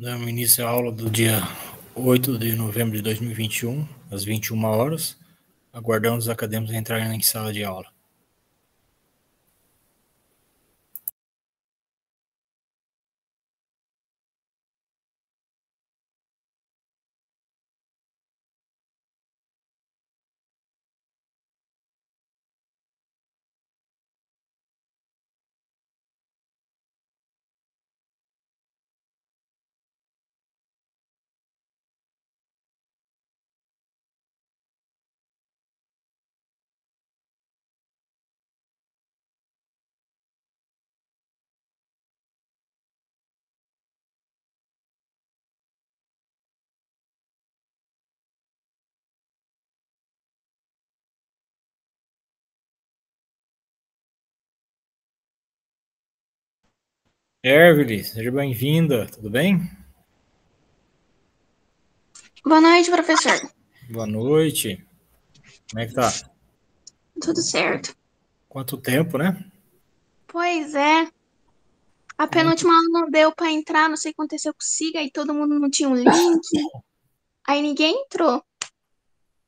Damos início à aula do dia 8 de novembro de 2021, às 21 horas. Aguardamos os acadêmicos entrarem em sala de aula. Ervili, seja bem-vinda, tudo bem? Boa noite, professor. Boa noite. Como é que tá? Tudo certo. Quanto tempo, né? Pois é, a penúltima aula não deu pra entrar, não sei o que aconteceu com o Siga, aí todo mundo não tinha um link, aí ninguém entrou.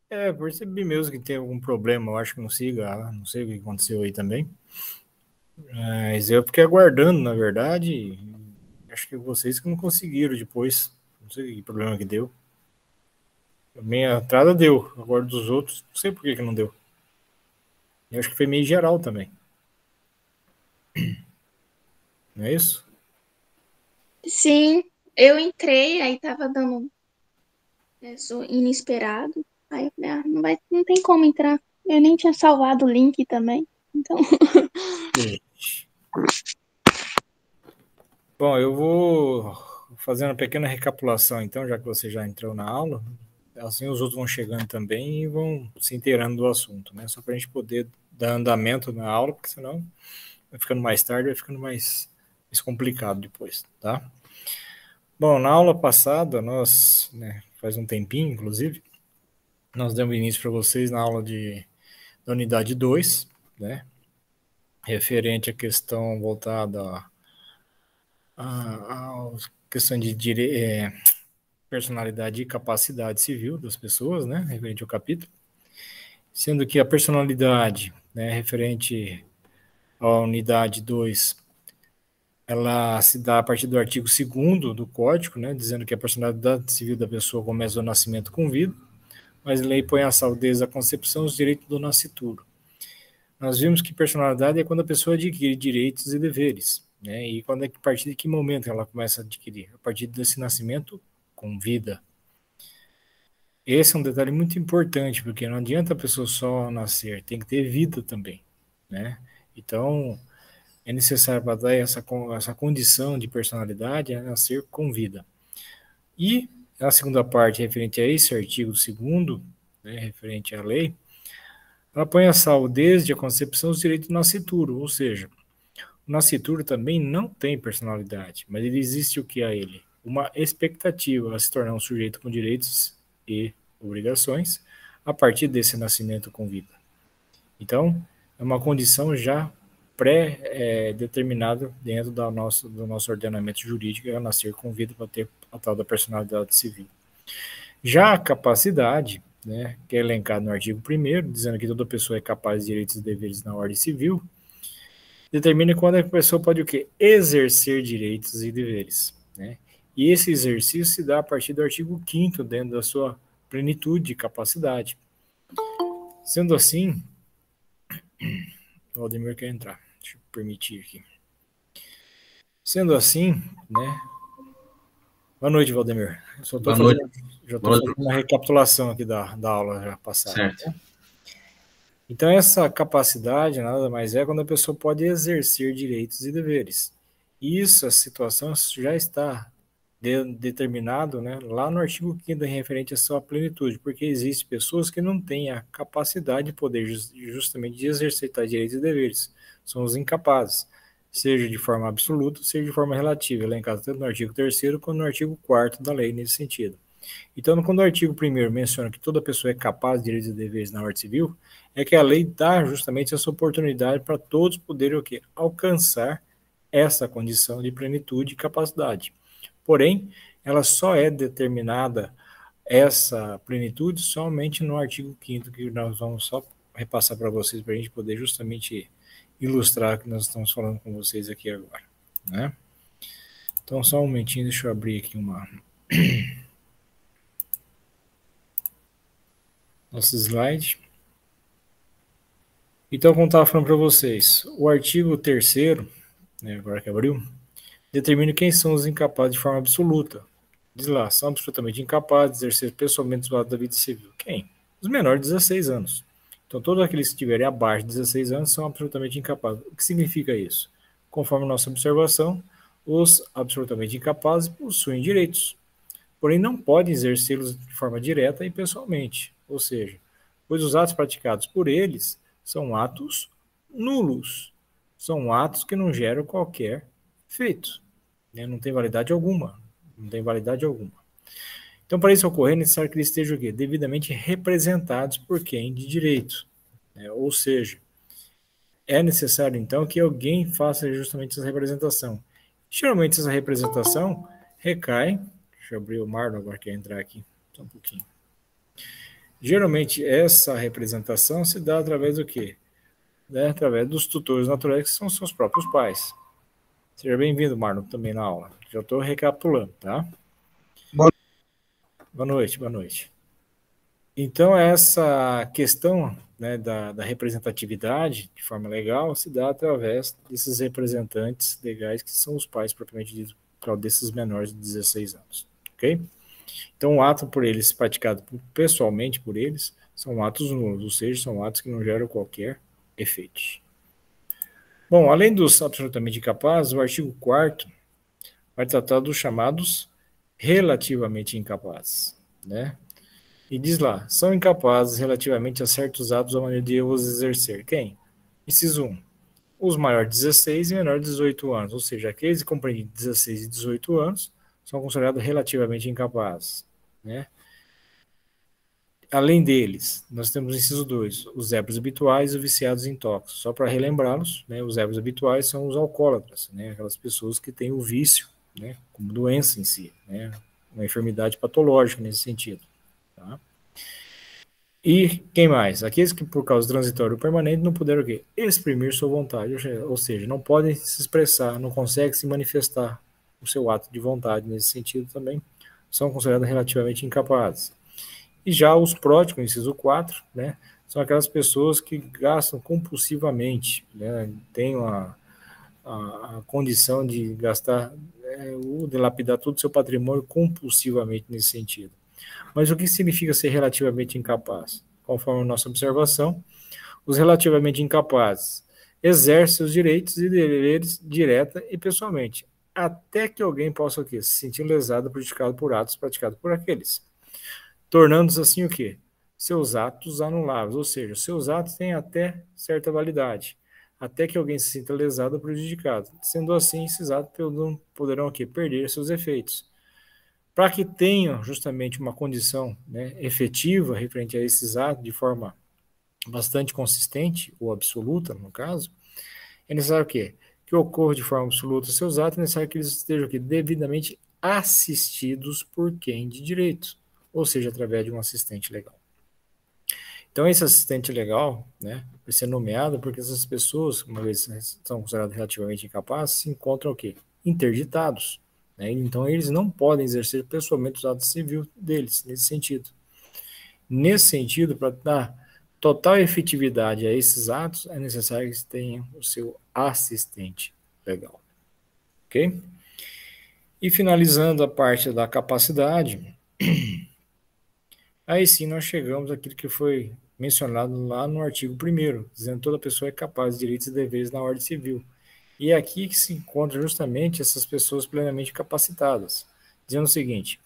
Percebi mesmo que tem algum problema, eu acho que não siga, não sei o que aconteceu aí também. Mas eu fiquei aguardando, na verdade, e acho que vocês que não conseguiram depois. Não sei que problema que deu. A minha entrada deu, agora dos outros, não sei por que não deu. Eu acho que foi meio geral também, não é isso? Sim, eu entrei, aí tava dando isso inesperado. Aí eu falei, não tem como entrar. Eu nem tinha salvado o link também. Então, Bom, eu vou fazendo uma pequena recapitulação, então, já que você já entrou na aula, assim os outros vão chegando também e vão se inteirando do assunto, né? Só para a gente poder dar andamento na aula, porque senão vai ficando mais tarde, vai ficando mais complicado depois, tá? Bom, na aula passada, nós, né, faz um tempinho, inclusive, nós demos início para vocês na aula da unidade 2, né? Referente à questão voltada à questão de personalidade e capacidade civil das pessoas, né, referente ao capítulo, sendo que a personalidade, né, referente à unidade 2, ela se dá a partir do artigo 2º do Código, né, dizendo que a personalidade civil da pessoa começa do nascimento com vida, mas a lei põe a salvo desde a concepção os direitos do nascituro. Nós vimos que personalidade é quando a pessoa adquire direitos e deveres, né, e quando é que, a partir de que momento ela começa a adquirir? A partir desse nascimento com vida. Esse é um detalhe muito importante, porque não adianta a pessoa só nascer, tem que ter vida também, né? Então, é necessário para dar essa condição de personalidade é nascer com vida. E a segunda parte, referente a esse artigo 2º, né, referente à lei, ela põe a salvo desde a concepção os direitos do nascituro, ou seja, o nascituro também não tem personalidade, mas ele existe o que a ele? Uma expectativa a se tornar um sujeito com direitos e obrigações a partir desse nascimento com vida. Então, é uma condição já pré-determinada dentro do nosso ordenamento jurídico, é nascer com vida para ter a tal da personalidade civil. Já a capacidade, né, que é elencada no artigo 1º, dizendo que toda pessoa é capaz de direitos e deveres na ordem civil, determina quando a pessoa pode o quê? Exercer direitos e deveres, né? E esse exercício se dá a partir do artigo 5º, dentro da sua plenitude de capacidade. Sendo assim, o Valdemir quer entrar, deixa eu permitir aqui. Sendo assim, né? Boa noite, Valdemir. Eu só estou Boa noite, fazendo, já estou boa noite, fazendo uma recapitulação aqui da aula já passada. certo. Né? Então, essa capacidade nada mais é quando a pessoa pode exercer direitos e deveres. Isso, a situação já está determinado, né, lá no artigo 5º referente à sua plenitude, porque existem pessoas que não têm a capacidade de poder justamente de exercitar direitos e deveres, são os incapazes, seja de forma absoluta, seja de forma relativa, elencado tanto no artigo 3º quanto no artigo 4º da lei nesse sentido. Então, quando o artigo 1º menciona que toda pessoa é capaz de direitos e deveres na ordem civil, é que a lei dá justamente essa oportunidade para todos poderem o quê? Alcançar essa condição de plenitude e capacidade. Porém, ela só é determinada, essa plenitude, somente no artigo 5º, que nós vamos só repassar para vocês, para a gente poder justamente ilustrar o que nós estamos falando com vocês aqui agora, né? Então, só um momentinho, deixa eu abrir aqui nosso slide. Então, como estava falando para vocês, o artigo 3º, né, agora que abriu, determina quem são os incapazes de forma absoluta. Diz lá, são absolutamente incapazes de exercer pessoalmente os atos da vida civil. Quem? Os menores de 16 anos. Então, todos aqueles que estiverem abaixo de 16 anos são absolutamente incapazes. O que significa isso? Conforme nossa observação, os absolutamente incapazes possuem direitos, porém não podem exercê-los de forma direta e pessoalmente. Ou seja, pois os atos praticados por eles são atos nulos. São atos que não geram qualquer efeito, né? Não tem validade alguma. Não tem validade alguma. Então, para isso ocorrer, é necessário que eles estejam aqui, devidamente representados por quem de direito, né? Ou seja, é necessário, então, que alguém faça justamente essa representação. Geralmente, essa representação recai... Deixa eu abrir o Marlon agora, que entrar aqui. Só um pouquinho. Geralmente, essa representação se dá através do quê? Né? Através dos tutores naturais, que são seus próprios pais. Seja bem-vindo, Marlon, também na aula. Já estou recapitulando, tá? Boa noite, boa noite. Então, essa questão, né, da representatividade, de forma legal, se dá através desses representantes legais, que são os pais, propriamente dito, desses menores de 16 anos, ok? Então, o ato por eles, praticado pessoalmente por eles, são atos nulos, ou seja, são atos que não geram qualquer efeito. Bom, além dos absolutamente incapazes, o artigo 4º vai tratar dos chamados relativamente incapazes, né? E diz lá, são incapazes relativamente a certos atos ou maneira de os exercer. Quem? Inciso 1. Os maiores de 16 e menores de 18 anos, ou seja, aqueles que compreendem 16 e 18 anos são considerados relativamente incapazes, né? Além deles, nós temos o inciso 2, os ébrios habituais e os viciados em tóxicos. Só para relembrá-los, né, os ébrios habituais são os alcoólatras, né, aquelas pessoas que têm o vício, né, como doença em si, né, uma enfermidade patológica nesse sentido. Tá? E quem mais? Aqueles que, por causa transitório ou permanente, não puderam o quê? Exprimir sua vontade, ou seja, não podem se expressar, não conseguem se manifestar o seu ato de vontade nesse sentido também, são considerados relativamente incapazes. E já os pródigos, inciso 4, né, são aquelas pessoas que gastam compulsivamente, né, têm a condição de gastar, ou dilapidar todo o seu patrimônio compulsivamente nesse sentido. Mas o que significa ser relativamente incapaz? Conforme a nossa observação, os relativamente incapazes exercem os direitos e deveres direta e pessoalmente, até que alguém possa o quê? Se sentir lesado, prejudicado por atos praticados por aqueles, tornando-se assim o quê? Seus atos anuláveis, ou seja, seus atos têm até certa validade, até que alguém se sinta lesado ou prejudicado. Sendo assim, esses atos poderão o quê? Perder seus efeitos. Para que tenham justamente uma condição, né, efetiva referente a esses atos de forma bastante consistente, ou absoluta, no caso, é necessário o quê? Que ocorra de forma absoluta seus atos, é necessário que eles estejam aqui devidamente assistidos por quem de direito, ou seja, através de um assistente legal. Então, esse assistente legal, né, vai ser nomeado porque essas pessoas, uma vez são consideradas relativamente incapazes, se encontram o quê? Interditados. Né? Então, eles não podem exercer pessoalmente os atos civis deles, nesse sentido. Nesse sentido, para dar total efetividade a esses atos, é necessário que eles tenham o seu assistente legal. Ok? E finalizando a parte da capacidade, aí sim nós chegamos àquilo que foi mencionado lá no artigo 1º, dizendo que toda pessoa é capaz de direitos e deveres na ordem civil. E é aqui que se encontra justamente essas pessoas plenamente capacitadas, dizendo o seguinte: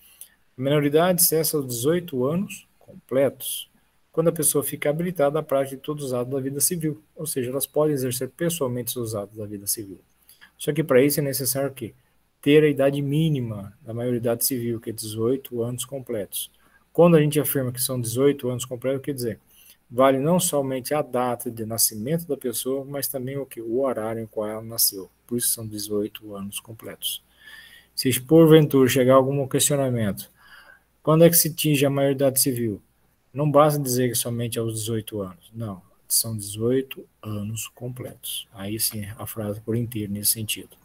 a minoridade cessa aos 18 anos completos, quando a pessoa fica habilitada à prática de todos os atos da vida civil, ou seja, elas podem exercer pessoalmente seus atos da vida civil. Só que para isso é necessário o quê? Ter a idade mínima da maioridade civil, que é 18 anos completos. Quando a gente afirma que são 18 anos completos, quer dizer, vale não somente a data de nascimento da pessoa, mas também o horário em qual ela nasceu. Por isso são 18 anos completos. Se porventura chegar algum questionamento, quando é que se atinge a maioridade civil? Não basta dizer que somente aos 18 anos. Não, são 18 anos completos. Aí sim, a frase por inteiro nesse sentido.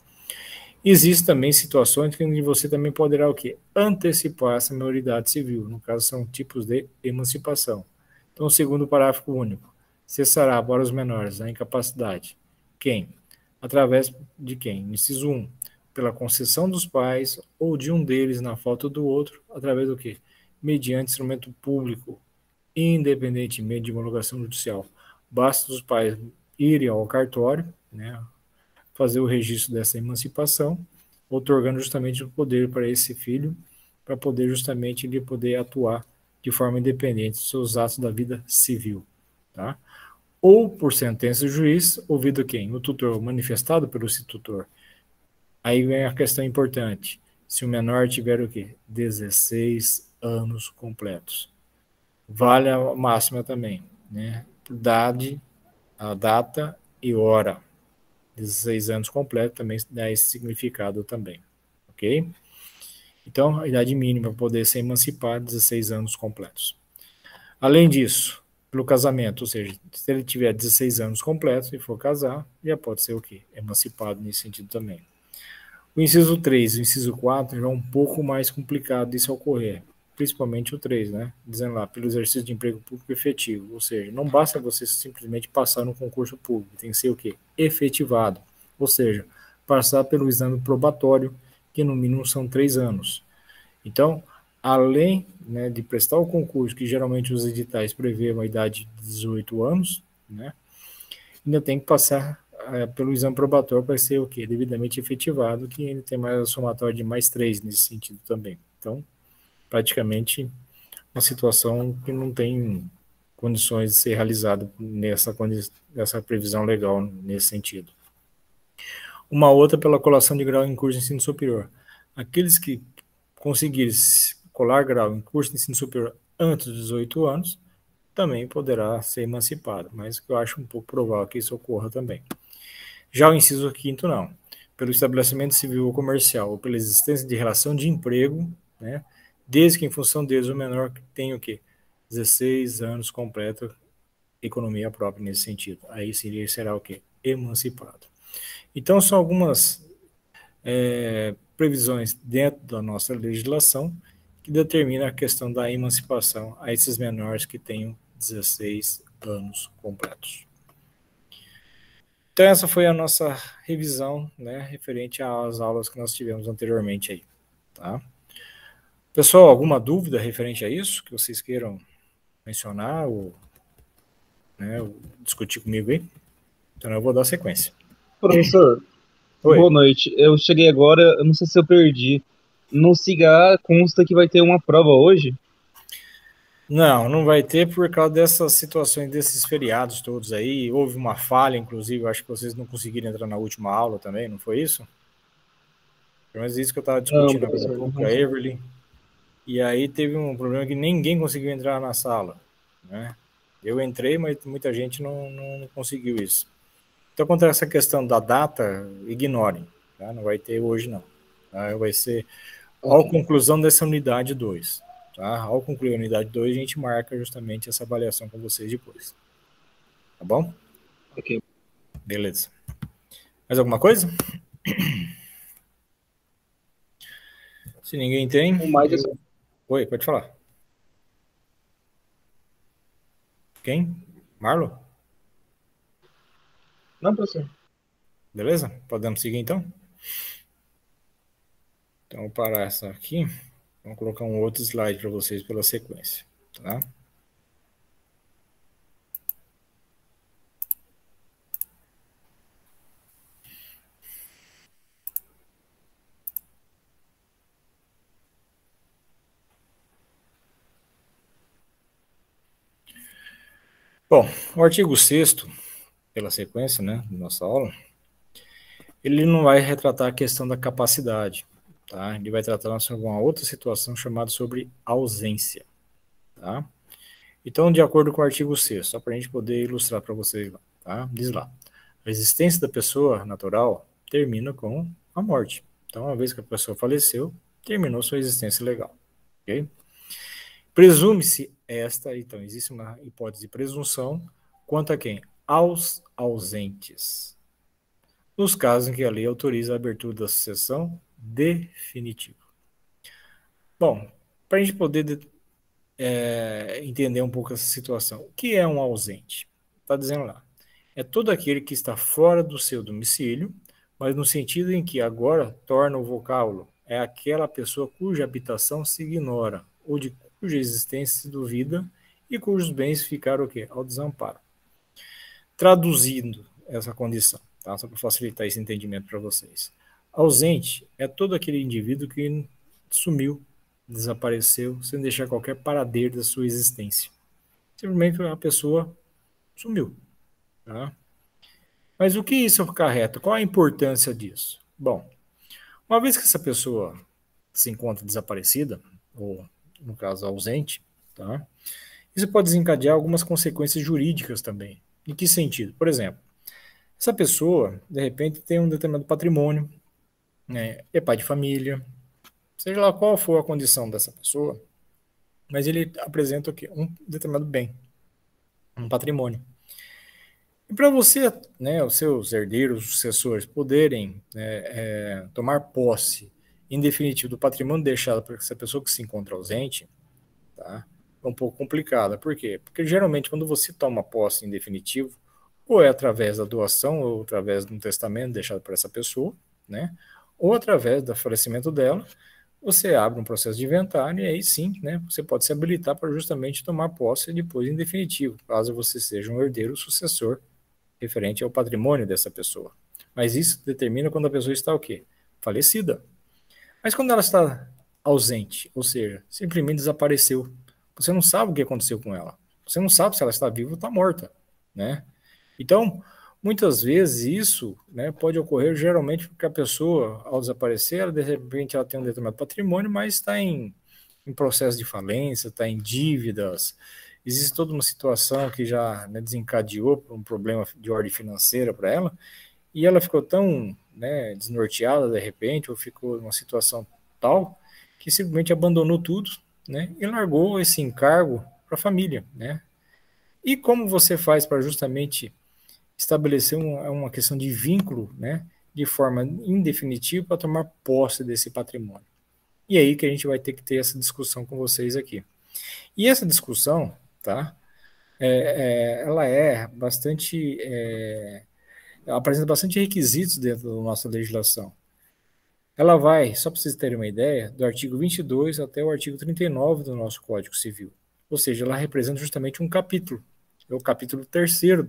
Existem também situações em que você também poderá o quê? Antecipar essa maioridade civil. No caso, são tipos de emancipação. Então, segundo o parágrafo único, cessará para os menores a incapacidade. Quem? Através de quem? Inciso 1, pela concessão dos pais ou de um deles na falta do outro, através do quê? Mediante instrumento público, independentemente de homologação judicial. Basta os pais irem ao cartório, né, fazer o registro dessa emancipação, otorgando justamente o poder para esse filho, para poder justamente ele poder atuar de forma independente dos seus atos da vida civil, tá? Ou por sentença do juiz, ouvido quem? O tutor, manifestado pelo tutor. Aí vem a questão importante. Se o menor tiver o quê? 16 anos completos. Vale a máxima também, né? Idade, a data e hora. 16 anos completo também dá esse significado também, ok? Então, a idade mínima para poder ser emancipado, 16 anos completos. Além disso, pelo casamento, ou seja, se ele tiver 16 anos completos e for casar, já pode ser o quê? Emancipado nesse sentido também. O inciso 3 e o inciso 4 já é um pouco mais complicado disso ocorrer, principalmente o 3, né? Dizendo lá, pelo exercício de emprego público efetivo, ou seja, não basta você simplesmente passar no concurso público, tem que ser o quê? Efetivado, ou seja, passar pelo exame probatório, que no mínimo são 3 anos. Então, além, né, de prestar o concurso, que geralmente os editais prevêem uma idade de 18 anos, né, ainda tem que passar pelo exame probatório para ser o quê? Devidamente efetivado, que ele tem mais a somatória de mais 3 nesse sentido também. Então, praticamente uma situação que não tem condições de ser realizada nessa previsão legal nesse sentido. Uma outra pela colação de grau em curso de ensino superior. Aqueles que conseguirem colar grau em curso de ensino superior antes dos 18 anos, também poderá ser emancipado, mas eu acho um pouco provável que isso ocorra também. Já o inciso 5º, não. Pelo estabelecimento civil ou comercial ou pela existência de relação de emprego, né, desde que em função deles o menor tenha o quê? 16 anos completo, economia própria nesse sentido. Aí será o quê? Emancipado. Então, são algumas previsões dentro da nossa legislação que determina a questão da emancipação a esses menores que tenham 16 anos completos. Então, essa foi a nossa revisão, né, referente às aulas que nós tivemos anteriormente aí, tá? Pessoal, alguma dúvida referente a isso que vocês queiram mencionar ou, né, ou discutir comigo aí? Então, eu vou dar sequência. Professor, Oi. Boa noite. Eu cheguei agora, eu não sei se eu perdi. No SIGA consta que vai ter uma prova hoje? Não, não vai ter por causa dessas situações, desses feriados todos aí. Houve uma falha, inclusive, eu acho que vocês não conseguiram entrar na última aula também, não foi isso? Pelo menos isso que eu estava Não, discutindo agora há professor, não pouco com a consegui. Everly. E aí teve um problema que ninguém conseguiu entrar na sala, né? Eu entrei, mas muita gente não conseguiu isso. Então, quanto a essa questão da data, ignorem, tá? Não vai ter hoje, não. Tá? Vai ser ao conclusão dessa unidade 2. Tá? Ao concluir a unidade 2, a gente marca justamente essa avaliação com vocês depois. Tá bom? Ok. Beleza. Mais alguma coisa? Se ninguém tem... O mais é só... Oi, pode falar. Quem? Marlon? Não, professor. Beleza? Podemos seguir então? Então, vou parar essa aqui. Vamos colocar um outro slide para vocês pela sequência. Tá? Bom, o artigo 6º, pela sequência, né, da nossa aula, ele não vai retratar a questão da capacidade, tá? Ele vai tratar sobre uma outra situação chamada sobre ausência, tá? Então, de acordo com o artigo 6º, só para a gente poder ilustrar para vocês, tá? Diz lá, a existência da pessoa natural termina com a morte. Então, uma vez que a pessoa faleceu, terminou sua existência legal. Ok? Presume-se então, existe uma hipótese de presunção quanto a quem? Aos ausentes. Nos casos em que a lei autoriza a abertura da sucessão definitiva. Bom, para a gente poder entender um pouco essa situação, o que é um ausente? Está dizendo lá, é todo aquele que está fora do seu domicílio, mas no sentido em que agora torna o vocábulo, é aquela pessoa cuja habitação se ignora, ou de cuja existência se duvida, e cujos bens ficaram o quê? Ao desamparo. Traduzindo essa condição, tá? Só para facilitar esse entendimento para vocês. Ausente é todo aquele indivíduo que sumiu, desapareceu, sem deixar qualquer paradeiro da sua existência. Simplesmente a pessoa sumiu. Tá? Mas o que isso acarreta? Qual a importância disso? Bom, uma vez que essa pessoa se encontra desaparecida, ou no caso ausente, tá? Isso pode desencadear algumas consequências jurídicas também. Em que sentido? Por exemplo, essa pessoa, de repente, tem um determinado patrimônio, né? É pai de família, seja lá qual for a condição dessa pessoa, mas ele apresenta o quê? Um determinado bem, um patrimônio. E para você, né, os seus herdeiros, os sucessores, poderem tomar posse, em definitivo, do patrimônio deixado por essa pessoa que se encontra ausente, tá? É um pouco complicada. Por quê? Porque geralmente quando você toma posse em definitivo, ou é através da doação, ou através de um testamento deixado por essa pessoa, né? Ou através do falecimento dela, você abre um processo de inventário e aí sim, né, você pode se habilitar para justamente tomar posse depois em definitivo, caso você seja um herdeiro sucessor referente ao patrimônio dessa pessoa. Mas isso determina quando a pessoa está o quê? Falecida. Mas quando ela está ausente, ou seja, simplesmente desapareceu, você não sabe o que aconteceu com ela. Você não sabe se ela está viva ou está morta, né? Então, muitas vezes isso, né, pode ocorrer geralmente porque a pessoa, ao desaparecer, ela, de repente ela tem um determinado patrimônio, mas está em processo de falência, está em dívidas, existe toda uma situação que já, né, desencadeou um problema de ordem financeira para ela, e ela ficou tão, né, desnorteada de repente, ou ficou numa situação tal, que simplesmente abandonou tudo, né, e largou esse encargo para a família, né? E como você faz para justamente estabelecer uma questão de vínculo, né, de forma indefinitiva para tomar posse desse patrimônio? E aí que a gente vai ter que ter essa discussão com vocês aqui. E essa discussão, tá, ela é bastante, ela apresenta bastante requisitos dentro da nossa legislação. Ela vai, só para vocês terem uma ideia, do artigo 22 até o artigo 39 do nosso Código Civil. Ou seja, ela representa justamente um capítulo. É o capítulo 3º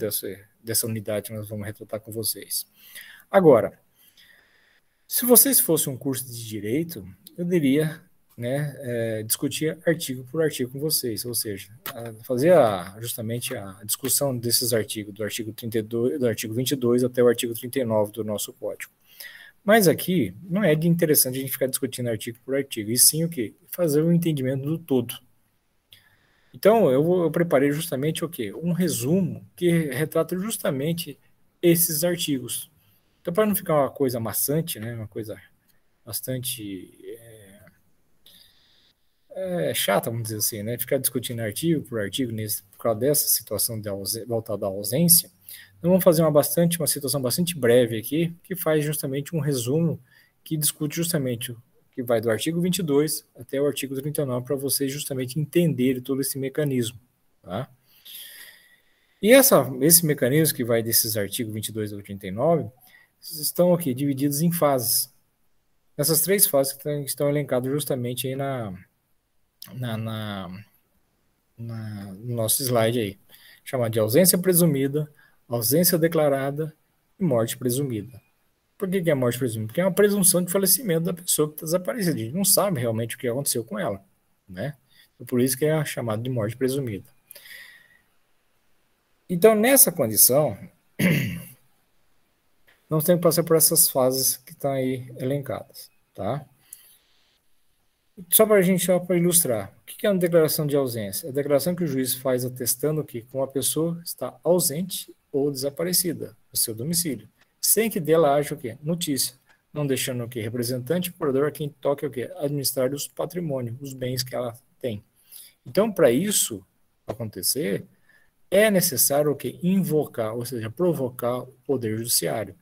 dessa unidade que nós vamos retratar com vocês. Agora, se vocês fossem um curso de Direito, eu diria, né, discutir artigo por artigo com vocês, ou seja, fazer justamente a discussão desses artigos, do artigo 32, do artigo 22 até o artigo 39 do nosso Código. Mas aqui não é de interessante a gente ficar discutindo artigo por artigo, e sim o quê? Fazer o entendimento do todo. Então, eu preparei justamente o quê? Um resumo que retrata justamente esses artigos. Então, para não ficar uma coisa maçante, né, uma coisa bastante chata, vamos dizer assim, né, ficar discutindo artigo por artigo por causa dessa situação voltada à ausência, então vamos fazer uma situação bastante breve aqui, que faz justamente um resumo que discute justamente o que vai do artigo 22 até o artigo 39 para vocês justamente entenderem todo esse mecanismo, tá? E esse mecanismo que vai desses artigos 22 ao 39 estão aqui divididos em fases. Essas 3 fases que estão elencadas justamente aí no nosso slide aí, chamado de ausência presumida, ausência declarada e morte presumida. Por que é morte presumida? Porque é uma presunção de falecimento da pessoa que está desaparecida. A gente não sabe realmente o que aconteceu com ela, né? Então, por isso que é chamado de morte presumida. Então, nessa condição, nós temos que passar por essas fases que estão aí elencadas, tá? Só para ilustrar, o que é uma declaração de ausência? É a declaração que o juiz faz atestando que uma pessoa está ausente ou desaparecida do seu domicílio, sem que dela haja o quê? Notícia. não deixando o quê? Representante, curador, a quem toca o quê? Administrar os patrimônios, os bens que ela tem. Então, para isso acontecer, é necessário o quê? Invocar, ou seja, provocar o Poder Judiciário.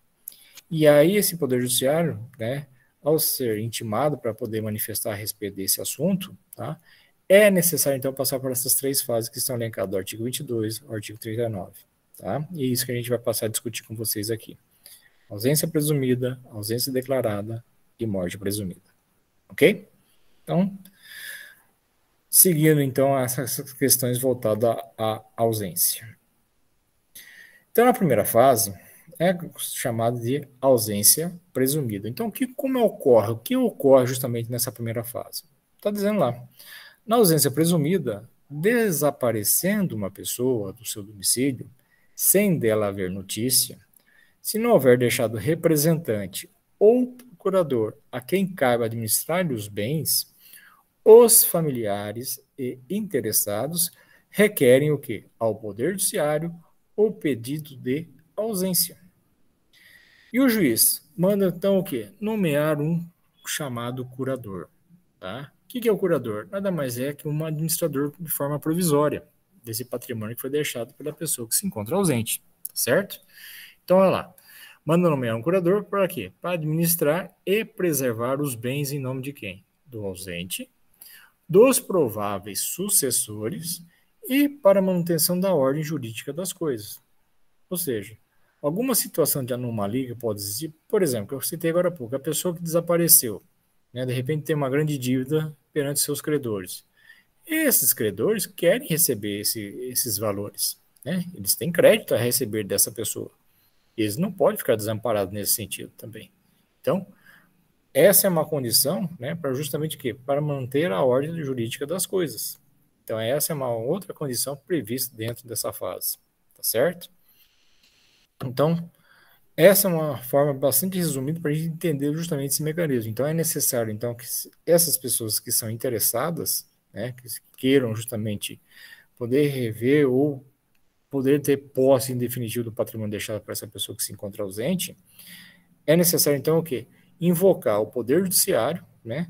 E aí esse Poder Judiciário, né, ao ser intimado para poder manifestar a respeito desse assunto, tá, é necessário então passar por essas 3 fases que estão elencadas do artigo 22 ao artigo 39. Tá? E é isso que a gente vai passar a discutir com vocês aqui. Ausência presumida, ausência declarada e morte presumida. Ok? Então, seguindo então essas questões voltadas à ausência. Então, na primeira fase, é chamado de ausência presumida. Então, como ocorre? O que ocorre justamente nessa primeira fase? Está dizendo lá, na ausência presumida, desaparecendo uma pessoa do seu domicílio, sem dela haver notícia, se não houver deixado representante ou procurador a quem caiba administrar-lhe os bens, os familiares e interessados requerem o quê? Ao Poder Judiciário o pedido de ausência. E o juiz manda então o quê? Nomear um chamado curador. Tá? O que é o curador? Nada mais é que um administrador de forma provisória desse patrimônio que foi deixado pela pessoa que se encontra ausente, certo? Então, olha lá. Manda nomear um curador para quê? Para administrar e preservar os bens em nome de quem? Do ausente, dos prováveis sucessores e para a manutenção da ordem jurídica das coisas. Ou seja, alguma situação de anomalia que pode existir, por exemplo, que eu citei agora há pouco, a pessoa que desapareceu, né, de repente tem uma grande dívida perante seus credores. Esses credores querem receber esses valores, né? Eles têm crédito a receber dessa pessoa. Eles não podem ficar desamparados nesse sentido também. Então, essa é uma condição, né, para justamente o quê? Para manter a ordem jurídica das coisas. Então, essa é uma outra condição prevista dentro dessa fase, tá certo? Então, essa é uma forma bastante resumida para a gente entender justamente esse mecanismo. Então, é necessário então que essas pessoas que são interessadas, né, que queiram justamente poder rever ou poder ter posse em definitivo do patrimônio deixado para essa pessoa que se encontra ausente, é necessário então o quê? Invocar o Poder Judiciário, né,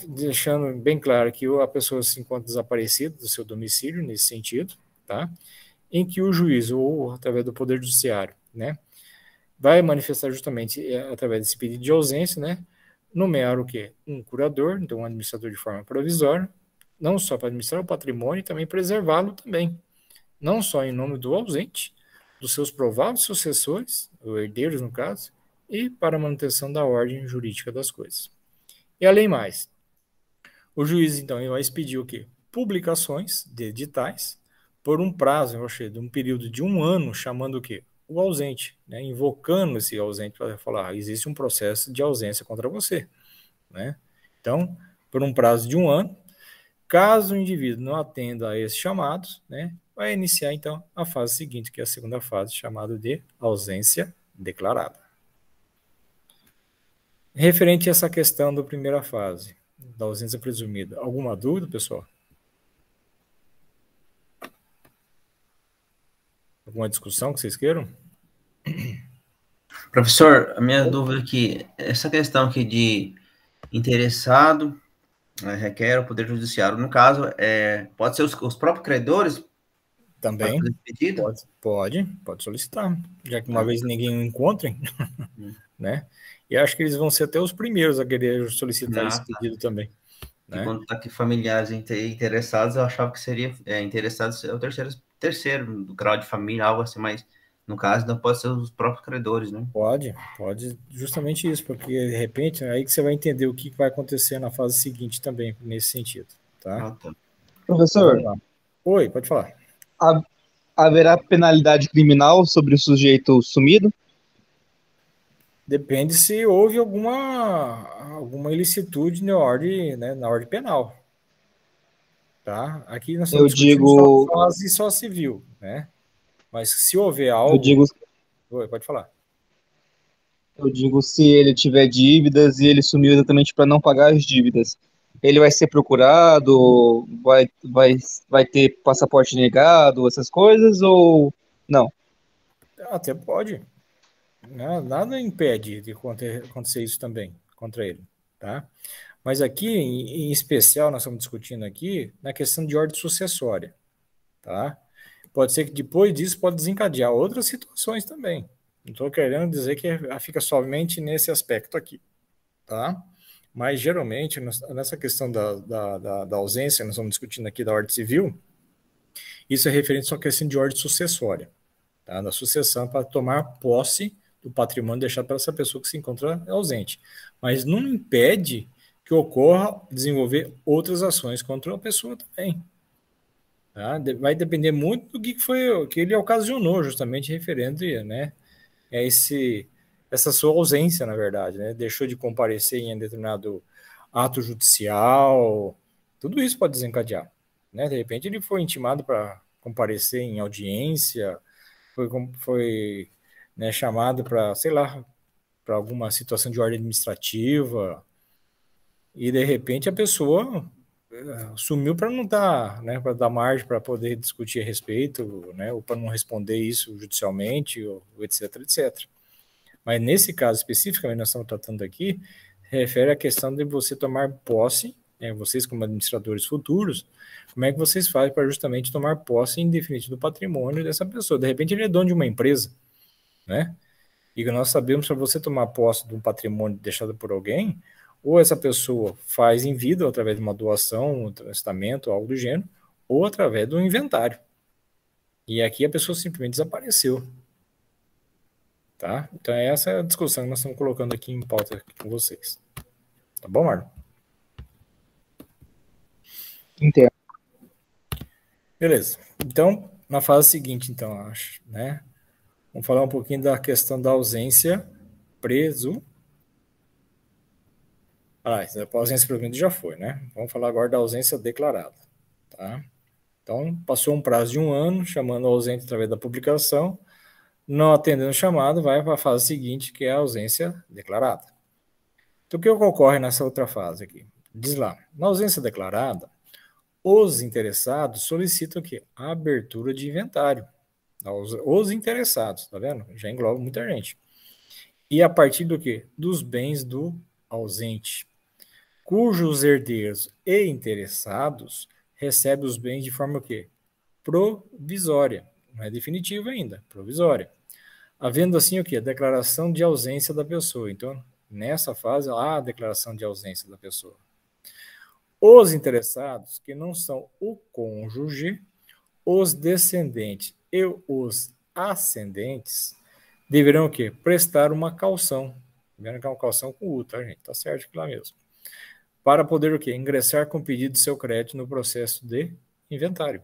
deixando bem claro que a pessoa se encontra desaparecida do seu domicílio, nesse sentido, tá? Em que o juiz, ou através do Poder Judiciário, né, vai manifestar justamente, através desse pedido de ausência, né, nomear o quê? Um curador, então um administrador de forma provisória, não só para administrar o patrimônio, e também preservá-lo também, não só em nome do ausente, dos seus prováveis sucessores, ou herdeiros no caso, e para a manutenção da ordem jurídica das coisas. E além mais, o juiz então vai expedir o quê? Publicações de editais por um prazo, de um período de 1 ano, chamando o quê? O ausente, né? Invocando esse ausente para falar, existe um processo de ausência contra você, né? Então, por um prazo de 1 ano, caso o indivíduo não atenda a esses chamados, né, vai iniciar então a fase seguinte, que é a segunda fase, chamada de ausência declarada. Referente a essa questão da primeira fase, da ausência presumida, alguma dúvida, pessoal? Alguma discussão que vocês queiram? Professor, a minha dúvida aqui, essa questão aqui de interessado, requer o Poder Judiciário, no caso, pode ser os próprios credores? Também, pode solicitar, já que uma vez ninguém o encontre, né? E acho que eles vão ser até os primeiros a querer solicitar esse pedido também. E né? Quando está aqui familiares interessados, eu achava que seria interessados é o terceiro do grau de família, algo assim, mas no caso não pode ser os próprios credores, né? Pode, justamente isso, porque de repente é aí que você vai entender o que vai acontecer na fase seguinte também, nesse sentido, tá? Tá. Professor? Então, oi, pode falar. Haverá penalidade criminal sobre o sujeito sumido? Depende se houve alguma ilicitude na ordem, né, na ordem penal. Tá? Aqui nós estamos discutindo só fase só civil, né? Mas se houver algo... Oi, pode falar. Eu digo se ele tiver dívidas e ele sumiu exatamente para não pagar as dívidas. Ele vai ser procurado, vai ter passaporte negado, essas coisas, ou não? Até pode. Nada impede de acontecer isso também contra ele, tá? Mas aqui, em especial, nós estamos discutindo aqui na questão de ordem sucessória, tá? Pode ser que depois disso pode desencadear outras situações também. Não estou querendo dizer que fica somente nesse aspecto aqui, tá? Mas, geralmente, nessa questão da ausência, nós estamos discutindo aqui da ordem civil, isso é referente só à questão de ordem sucessória, tá? Da sucessão para tomar posse do patrimônio deixado para essa pessoa que se encontra ausente. Mas não impede que ocorra desenvolver outras ações contra a pessoa também. Tá? Vai depender muito do que foi que ele ocasionou, justamente referente, né, a essa sua ausência, na verdade, né? Deixou de comparecer em determinado ato judicial, tudo isso pode desencadear, né? De repente ele foi intimado para comparecer em audiência, foi né, chamado para, sei lá, para alguma situação de ordem administrativa, e de repente a pessoa sumiu para não dar, né, para dar margem para poder discutir a respeito, né, ou para não responder isso judicialmente, ou etc, etc. Mas nesse caso especificamente nós estamos tratando aqui, refere à questão de você tomar posse, né, vocês como administradores futuros, como é que vocês fazem para justamente tomar posse em definitivo do patrimônio dessa pessoa? De repente ele é dono de uma empresa, né? E nós sabemos para você tomar posse de um patrimônio deixado por alguém, ou essa pessoa faz em vida, ou através de uma doação, um testamento, algo do gênero, ou através do inventário. E aqui a pessoa simplesmente desapareceu. Tá? Então essa é a discussão que nós estamos colocando aqui em pauta aqui com vocês. Tá bom, Marlon? Entendo. Beleza. Então, na fase seguinte, então, acho, né? Vamos falar um pouquinho da questão da ausência preso. A ausência presumida já foi, né? Vamos falar agora da ausência declarada, tá? Então, passou um prazo de 1 ano, chamando o ausente através da publicação, não atendendo o chamado, vai para a fase seguinte, que é a ausência declarada. Então, o que ocorre nessa outra fase aqui? Diz lá, na ausência declarada, os interessados solicitam o quê? A abertura de inventário. Os interessados, tá vendo? Já engloba muita gente. E a partir do quê? Dos bens do ausente, cujos herdeiros e interessados recebem os bens de forma o quê? Provisória. Não é definitiva ainda, provisória. Havendo assim o quê? Declaração de ausência da pessoa. Então, nessa fase, há a declaração de ausência da pessoa. Os interessados, que não são o cônjuge, os descendentes e os ascendentes, deverão o quê? Prestar uma caução. Lembrando que é uma caução com U, tá, gente? Tá certo aqui lá mesmo. Para poder o quê? Ingressar com pedido de seu crédito no processo de inventário.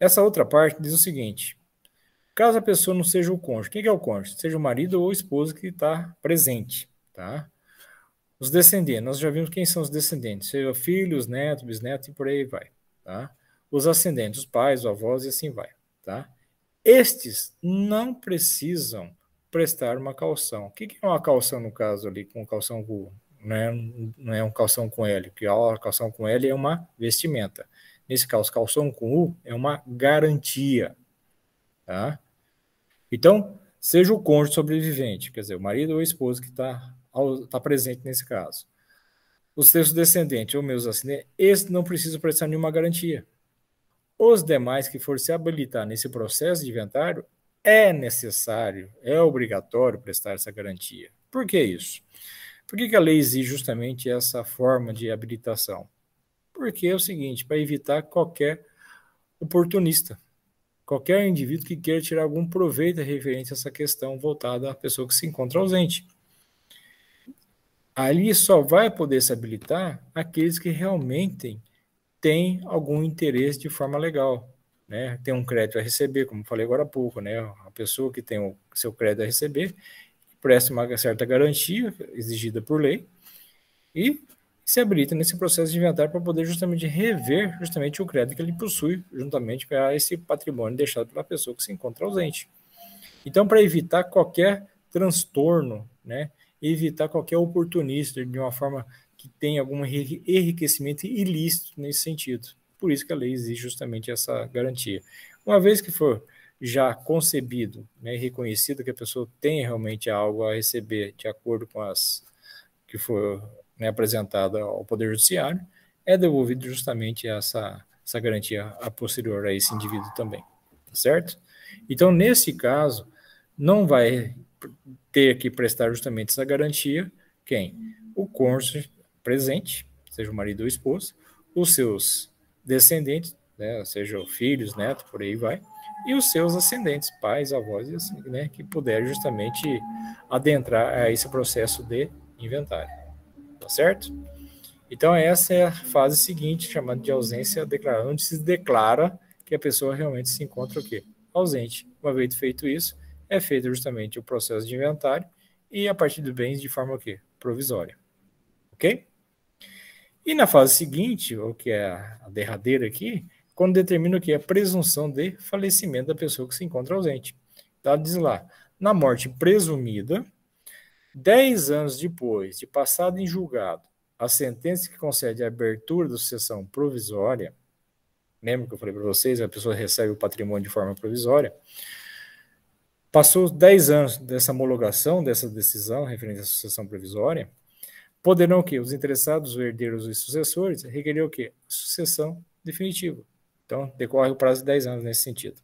Essa outra parte diz o seguinte: caso a pessoa não seja o cônjuge, quem que é o cônjuge? Seja o marido ou o esposo que está presente, tá? Os descendentes, nós já vimos quem são os descendentes, seja filhos, netos, bisnetos e por aí vai, tá? Os ascendentes, os pais, os avós e assim vai, tá? Estes não precisam prestar uma caução. O que é uma caução no caso ali, com calção com, né? Não é um calção com L, porque a calção com L é uma vestimenta. Nesse caso, calção com U é uma garantia, tá? Então, seja o cônjuge sobrevivente, quer dizer, o marido ou a esposa que está presente nesse caso. Os seus descendentes ou meus ascendentes, esses não precisam prestar nenhuma garantia. Os demais que for se habilitar nesse processo de inventário, é necessário, é obrigatório prestar essa garantia. Por que isso? Por que a lei exige justamente essa forma de habilitação? Porque é o seguinte, para evitar qualquer oportunista, qualquer indivíduo que queira tirar algum proveito referente a essa questão voltada à pessoa que se encontra ausente. Ali só vai poder se habilitar aqueles que realmente têm algum interesse de forma legal, né? Tem um crédito a receber, como falei agora há pouco, né? A pessoa que tem o seu crédito a receber presta uma certa garantia exigida por lei e se habilita nesse processo de inventário para poder justamente rever justamente o crédito que ele possui juntamente para esse patrimônio deixado pela pessoa que se encontra ausente. Então, para evitar qualquer transtorno, né, evitar qualquer oportunista de uma forma que tenha algum enriquecimento ilícito nesse sentido. Por isso que a lei exige justamente essa garantia. Uma vez que for já concebido, né, e reconhecido que a pessoa tem realmente algo a receber de acordo com as que foi, né, apresentada ao Poder Judiciário, é devolvido justamente essa garantia a posterior a esse indivíduo também, tá certo? Então, nesse caso, não vai ter que prestar justamente essa garantia quem? O cônjuge presente, seja o marido ou esposa, os seus descendentes, né, sejam filhos, netos, por aí vai, e os seus ascendentes, pais, avós, e assim, né, que puderem justamente adentrar a esse processo de inventário, tá certo? Então, essa é a fase seguinte, chamada de ausência declarada, onde se declara que a pessoa realmente se encontra o quê? Ausente. Uma vez feito isso, é feito justamente o processo de inventário e a partir dos bens de forma o quê? Provisória. Ok? E na fase seguinte, o que é a derradeira aqui, quando determina o que? A presunção de falecimento da pessoa que se encontra ausente. Então, diz lá, na morte presumida, 10 anos depois de passado em julgado, a sentença que concede a abertura da sucessão provisória, lembra que eu falei para vocês, a pessoa recebe o patrimônio de forma provisória, passou 10 anos dessa homologação, dessa decisão referente à sucessão provisória, poderão o quê? Os interessados, os herdeiros e sucessores requerer o quê? Sucessão definitiva. Então, decorre o prazo de 10 anos nesse sentido.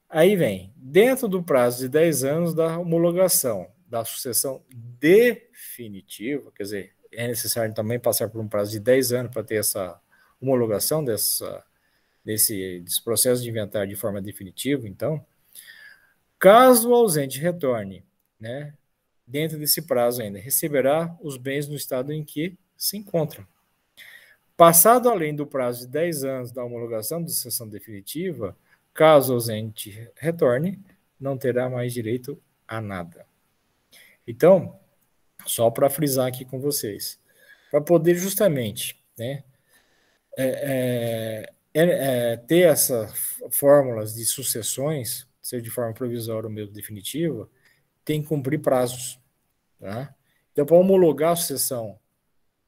Aí vem, dentro do prazo de 10 anos da homologação da sucessão definitiva, quer dizer, é necessário também passar por um prazo de 10 anos para ter essa homologação desse processo de inventário de forma definitiva. Então, caso o ausente retorne, né, dentro desse prazo ainda, receberá os bens no estado em que se encontram. Passado além do prazo de 10 anos da homologação da sucessão definitiva, caso o ausente retorne, não terá mais direito a nada. Então, só para frisar aqui com vocês, para poder justamente, né, ter essas fórmulas de sucessões, seja de forma provisória ou mesmo definitiva, tem que cumprir prazos. Tá? Então, para homologar a sucessão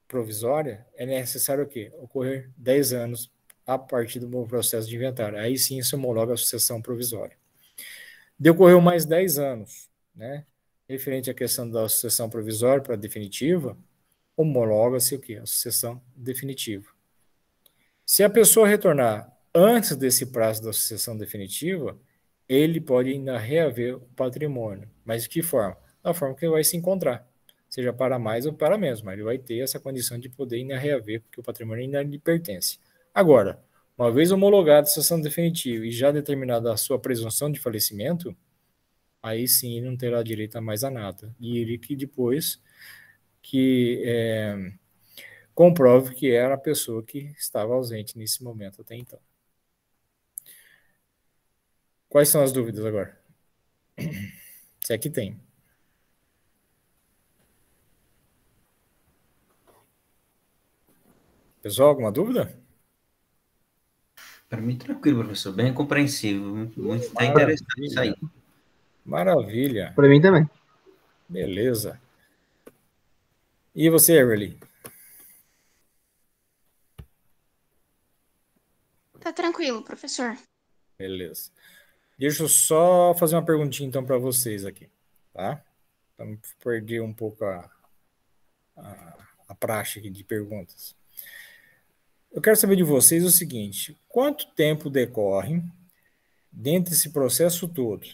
provisória, é necessário o quê? Ocorrer 10 anos a partir do processo de inventário. Aí sim se homologa a sucessão provisória. Decorreu mais 10 anos, né? Referente à questão da sucessão provisória para a definitiva, homologa-se o quê? A sucessão definitiva. Se a pessoa retornar antes desse prazo da sucessão definitiva, ele pode ainda reaver o patrimônio. Mas de que forma? Da forma que ele vai se encontrar. Seja para mais ou para menos, mas ele vai ter essa condição de poder ainda reaver, porque o patrimônio ainda lhe pertence. Agora, uma vez homologada a sucessão definitiva e já determinada a sua presunção de falecimento, aí sim ele não terá direito a mais a nada. E ele que depois comprove que era a pessoa que estava ausente nesse momento até então. Quais são as dúvidas agora? Se é que tem. Pessoal, alguma dúvida? Para mim, tranquilo, professor. Bem compreensível. Muito interessante isso aí. Maravilha. Para mim também. Beleza. E você, Everly? Tá tranquilo, professor. Beleza. Deixa eu só fazer uma perguntinha, então, para vocês aqui, tá? Para não perder um pouco a praxe aqui de perguntas. Eu quero saber de vocês o seguinte: quanto tempo decorre dentro desse processo todo,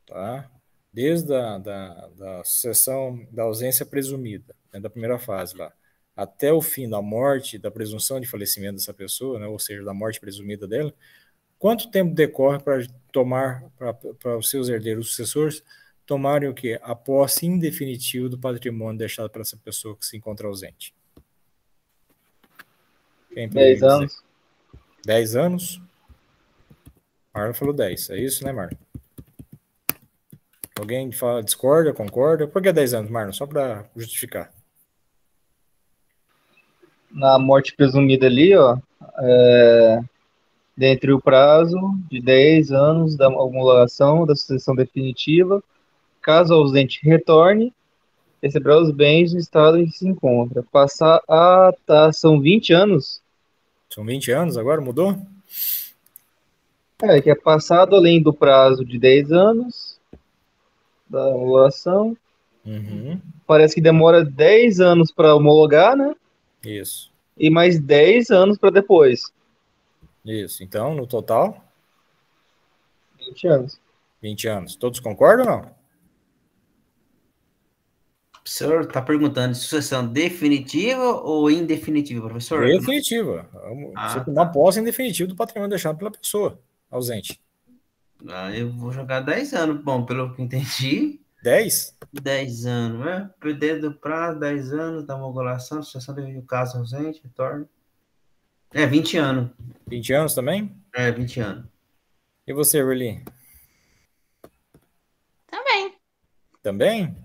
tá? Desde da sucessão da ausência presumida, né, da primeira fase lá, até o fim da morte, da presunção de falecimento dessa pessoa, né, ou seja, da morte presumida dela, quanto tempo decorre para os seus herdeiros sucessores tomarem o quê? A posse em definitivo do patrimônio deixado para essa pessoa que se encontra ausente? Quem 10 anos. 10 anos? Marlon falou 10, é isso, né, Marlon? Alguém discorda, concorda? Por que 10 anos, Marlon? Só para justificar. Na morte presumida ali, ó, dentre o prazo de 10 anos da homologação da sucessão definitiva, caso o ausente retorne, receberá os bens no estado em que se encontra. São 20 anos? São 20 anos agora? Mudou? Que é passado além do prazo de 10 anos da homologação. Uhum, Parece que demora 10 anos para homologar, né? isso, E mais 10 anos para depois. isso. Então, no total, 20 anos. 20 anos. Todos concordam ou não? O senhor está perguntando de sucessão definitiva ou indefinitiva, professor? Definitiva. Você tomar Tá. posse em definitivo do patrimônio deixado pela pessoa ausente. Eu vou jogar 10 anos. Bom, pelo que entendi, 10? 10 anos, né? Perder do prazo, 10 anos da homologação, sucessão devido ao caso ausente, retorno. 20 anos. 20 anos também? 20 anos. E você, Verli? Também. Também?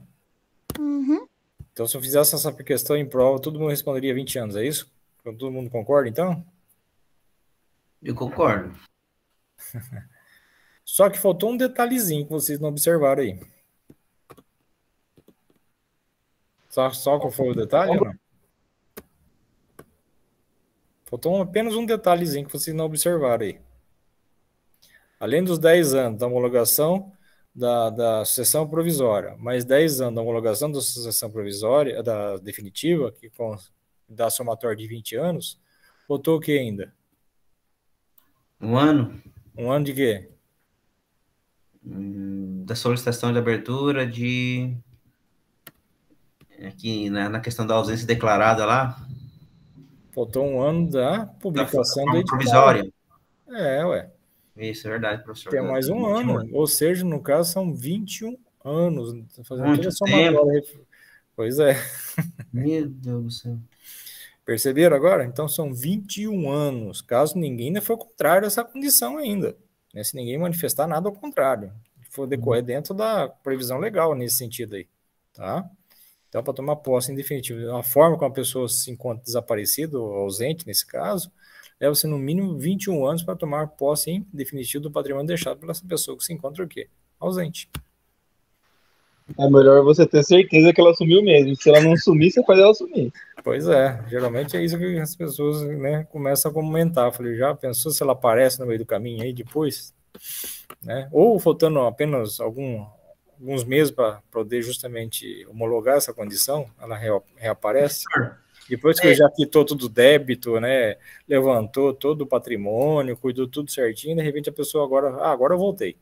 Uhum. Então, se eu fizesse essa questão em prova, todo mundo responderia 20 anos, é isso? Todo mundo concorda, então? Eu concordo. Só que faltou um detalhezinho que vocês não observaram aí. Só qual foi o detalhe ou não? Faltou apenas um detalhezinho que vocês não observaram aí. Além dos 10 anos da homologação da sucessão provisória, mais 10 anos da homologação da sucessão provisória, da definitiva, que dá somatório de 20 anos, faltou o que ainda? Um ano Um ano de quê? da solicitação de abertura de... Aqui na questão da ausência declarada lá, Faltou um ano da da publicação do forma edital. provisória. Ué. Isso, é verdade, professor. Tem mais um ano. Ou seja, no caso, são 21 anos. Fazendo toda a Muito tempo. somatória. Pois é. Meu Deus do céu. Perceberam agora? Então são 21 anos, caso ninguém ainda for contrário a essa condição ainda. Né? Se ninguém manifestar nada ao contrário. For decorrer dentro da previsão legal nesse sentido aí. Tá? Então, para tomar posse em definitivo, a forma como a pessoa se encontra desaparecida ou ausente, nesse caso, leva-se no mínimo 21 anos para tomar posse em definitivo do patrimônio deixado pela pessoa que se encontra o quê? Ausente. É melhor você ter certeza que ela sumiu mesmo. Se ela não sumir, você faz ela sumir. Pois é, geralmente é isso que as pessoas, né, começam a comentar. Eu falei, já pensou se ela aparece no meio do caminho aí depois? Né? Ou faltando apenas alguns meses para poder justamente homologar essa condição, ela reaparece. Depois que já quitou tudo débito, né, levantou todo o patrimônio, cuidou tudo certinho, de repente a pessoa agora eu voltei.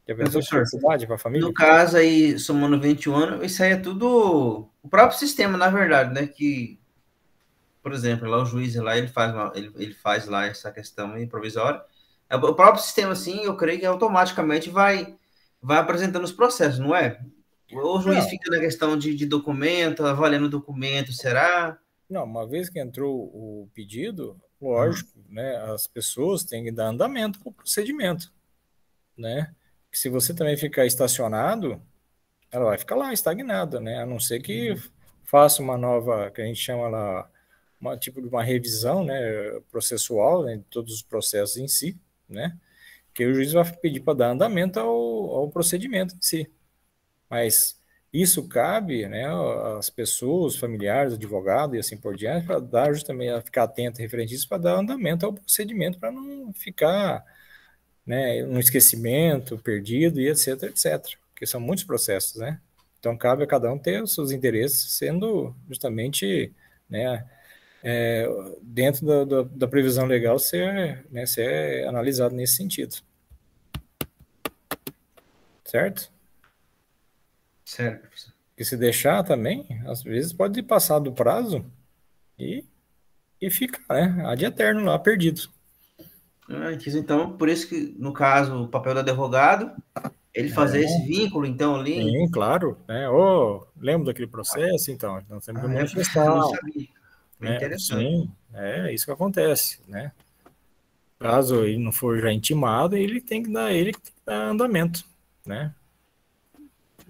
Já pensou felicidade para a família? No caso aí, somando 21 anos, isso aí é tudo o próprio sistema, na verdade, né, que, por exemplo, lá o juiz lá, ele faz lá essa questão aí provisória. O próprio sistema, assim, eu creio que automaticamente vai apresentando os processos, não é? O juiz fica na questão de documento, avaliando o documento, será? Não, uma vez que entrou o pedido, lógico, né, as pessoas têm que dar andamento para o procedimento, né? Se você também ficar estacionado, ela vai ficar lá estagnada, né? A não ser que faça uma nova, que a gente chama lá, tipo de uma revisão, né, processual, né, de todos os processos em si, né? Que o juiz vai pedir para dar andamento ao procedimento em si. Mas isso cabe, né, às pessoas, familiares, advogados e assim por diante, para dar justamente, a ficar atento referente a isso, para dar andamento ao procedimento, para não ficar, né, no esquecimento, perdido e etc, etc. Porque são muitos processos, né? Então cabe a cada um ter os seus interesses sendo justamente, né, dentro da previsão legal ser analisado nesse sentido. Certo? Certo, professor. Porque se deixar também, às vezes pode passar do prazo e fica, né, ad eterno lá, perdido. Então, por isso que, no caso, o papel do advogado, ele fazer esse vínculo, então, ali... Sim, claro, né? Lembro daquele processo, então, nós temos que manifestar. Eu não sabia. Né? Interessante. Sim, é isso que acontece, né? Caso ele não for já intimado, ele tem que dar andamento, né?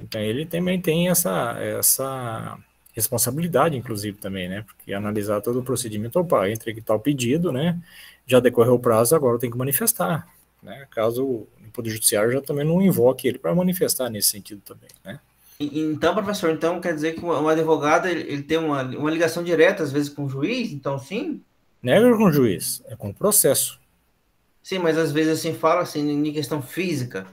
Então ele também tem essa responsabilidade, inclusive, também, né? Porque analisar todo o procedimento, entre que tal pedido, né? Já decorreu o prazo, agora tem que manifestar, né? Caso o Poder Judiciário já também não invoque ele para manifestar nesse sentido também, né? Então, professor, então quer dizer que um advogado ele tem uma ligação direta, às vezes, com o juiz, então sim? Não é com o juiz, é com o processo. Sim, mas às vezes assim fala assim em questão física.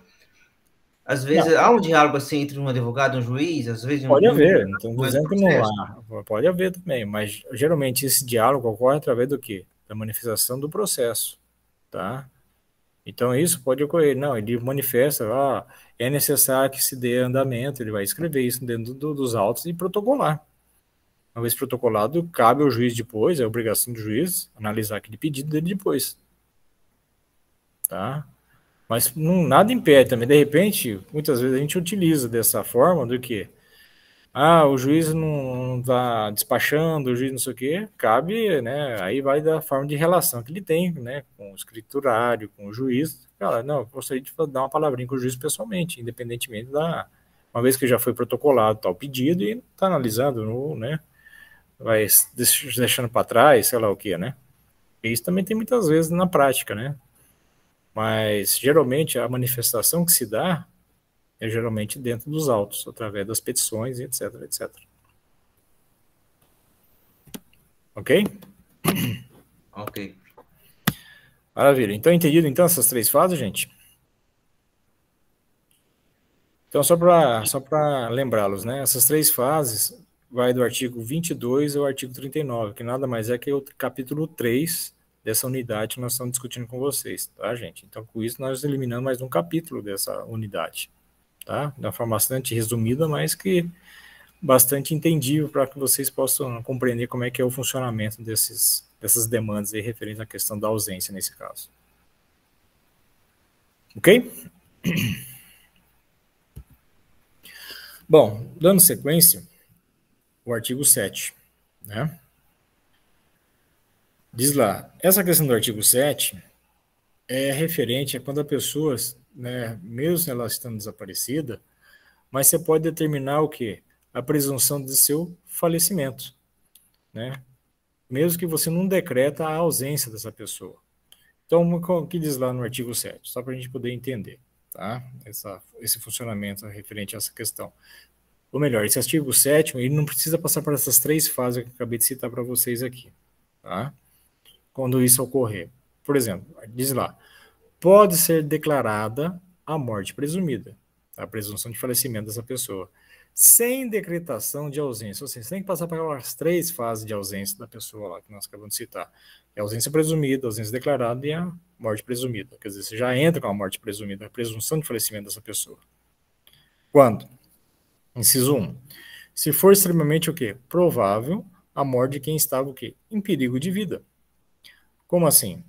Às vezes Não, há um diálogo assim entre um advogado e um juiz, às vezes pode em um haver, não estou mesmo dizendo que não processo. há, pode haver também, mas geralmente esse diálogo ocorre através do quê? Da manifestação do processo, tá? Então isso pode ocorrer, não, ele manifesta, é necessário que se dê andamento, ele vai escrever isso dentro dos autos e protocolar. Uma vez protocolado, cabe ao juiz depois, é obrigação do juiz analisar aquele pedido dele depois, tá? Mas não, nada impede também, de repente, muitas vezes a gente utiliza dessa forma do que o juiz não está despachando, o juiz não sei o quê, cabe, né, aí vai da forma de relação que ele tem, né, com o escriturário, com o juiz, cara, não, eu gostaria de dar uma palavrinha com o juiz pessoalmente, independentemente uma vez que já foi protocolado tal pedido e está analisando, né, vai deixando para trás, sei lá o que, né, e isso também tem muitas vezes na prática, né, mas geralmente a manifestação que se dá é geralmente dentro dos autos, através das petições, etc, etc. Ok? Ok. Maravilha. Então, entendido então essas três fases, gente? Então, só para lembrá-los, né? Essas três fases vai do artigo 22 ao artigo 39, que nada mais é que o capítulo 3 dessa unidade que nós estamos discutindo com vocês, tá, gente? Então, com isso, nós eliminamos mais um capítulo dessa unidade, tá? De uma forma bastante resumida, mas que bastante entendível para que vocês possam compreender como é que é o funcionamento dessas demandas aí referentes à questão da ausência nesse caso. Ok? Bom, dando sequência, o artigo 7, né? Diz lá, essa questão do artigo 7 é referente a quando a pessoa, né, mesmo ela estando desaparecida, mas você pode determinar o quê? A presunção de seu falecimento, né? Mesmo que você não decreta a ausência dessa pessoa. Então, o que diz lá no artigo 7? Só para a gente poder entender, tá? Esse funcionamento referente a essa questão. Ou melhor, esse artigo 7º, ele não precisa passar por essas três fases que eu acabei de citar para vocês aqui, tá? Quando isso ocorrer. Por exemplo, diz lá, pode ser declarada a morte presumida, a presunção de falecimento dessa pessoa, sem decretação de ausência. Ou seja, você tem que passar pelas três fases de ausência da pessoa lá que nós acabamos de citar. É a ausência presumida, a ausência declarada e a morte presumida. Quer dizer, você já entra com a morte presumida, a presunção de falecimento dessa pessoa. Quando? Inciso 1. Se for extremamente o quê? Provável a morte de quem estava o quê? Em perigo de vida. Como assim?